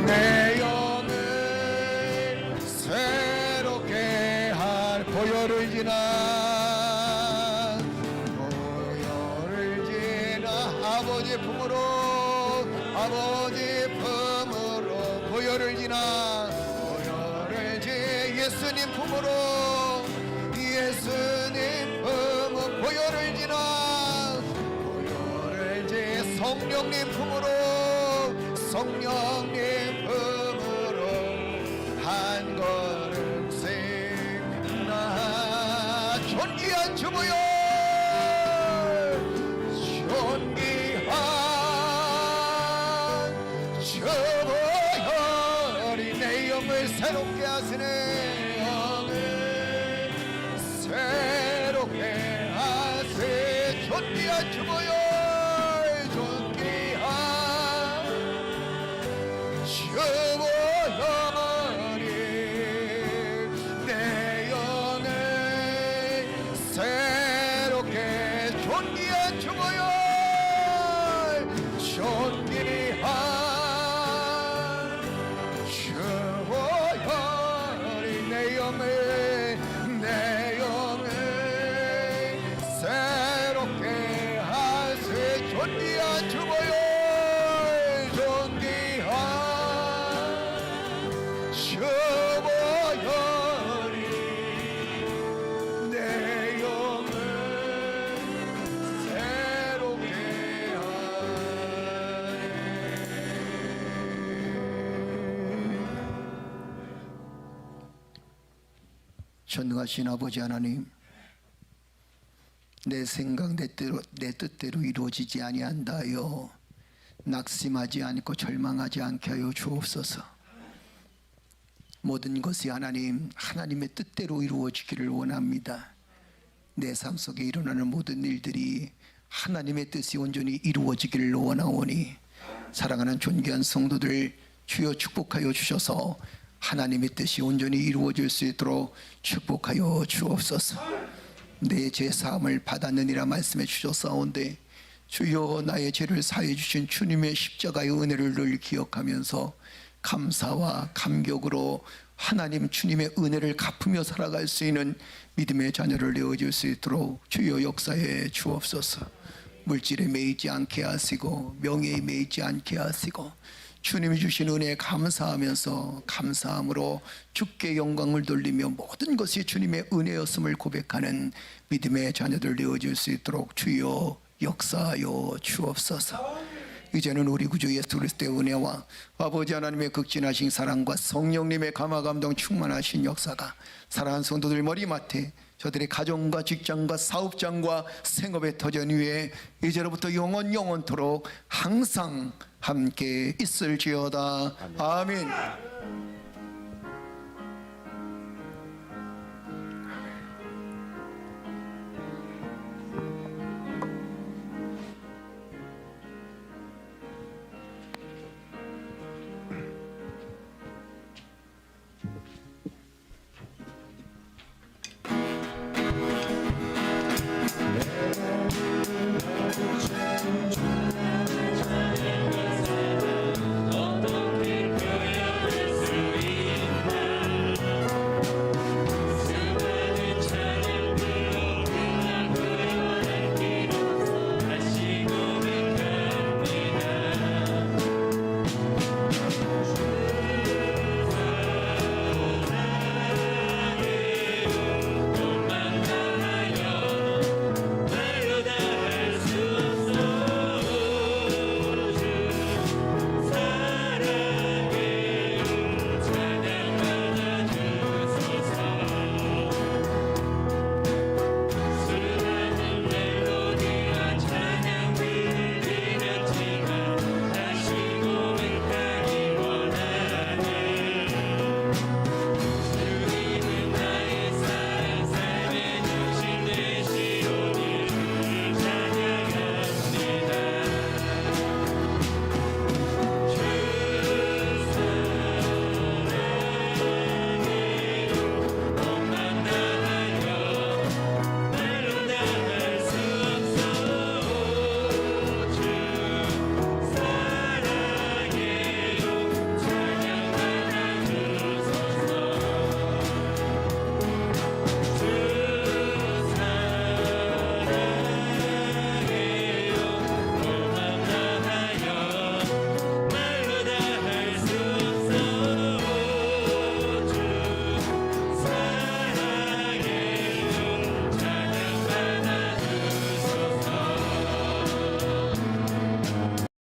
내 영을 새롭게 할 보혈을 지나 아버지 품으로 보혈을 지나 예수님 품으로 보혈을 지나 성령님 품으로 한 걸음씩 나 존귀한 주보혈 주보혈이 내 영을 새롭게 하시네 영을 새롭게 하세 존귀한 주보혈 주보혈이 내 영을 새롭게 존귀한 주보혈 주보혈이 내 영을 새롭게 하세 존귀한 주보혈 전능하신 아버지 하나님, 내 생각 내 뜻대로 이루어지지 아니한다여 낙심하지 않고 절망하지 않게 하여 주옵소서. 모든 것이 하나님의 뜻대로 이루어지기를 원합니다. 내 삶 속에 일어나는 모든 일들이 하나님의 뜻이 온전히 이루어지기를 원하오니 사랑하는 존귀한 성도들 주여 축복하여 주셔서 하나님의 뜻이 온전히 이루어질 수 있도록 축복하여 주옵소서. 내 죄사함을 받았느니라 말씀해 주셨사온데 주여 나의 죄를 사해 주신 주님의 십자가의 은혜를 늘 기억하면서 감사와 감격으로 하나님 주님의 은혜를 갚으며 살아갈 수 있는 믿음의 자녀를 내어줄 수 있도록 주여 역사해 주옵소서. 물질에 매이지 않게 하시고 명예에 매이지 않게 하시고 주님이 주신 은혜에 감사하면서 감사함으로 주께 영광을 돌리며 모든 것이 주님의 은혜였음을 고백하는 믿음의 자녀들 되어줄 수 있도록 주여 역사하여 주옵소서. 이제는 우리 구주 예수 그리스도의 은혜와 아버지 하나님의 극진하신 사랑과 성령님의 감화감동 충만하신 역사가 사랑하는 성도들 머리맡에 저들의 가정과 직장과 사업장과 생업의 터전 위에 이제로부터 영원토록 항상 함께 있을지어다. 아멘.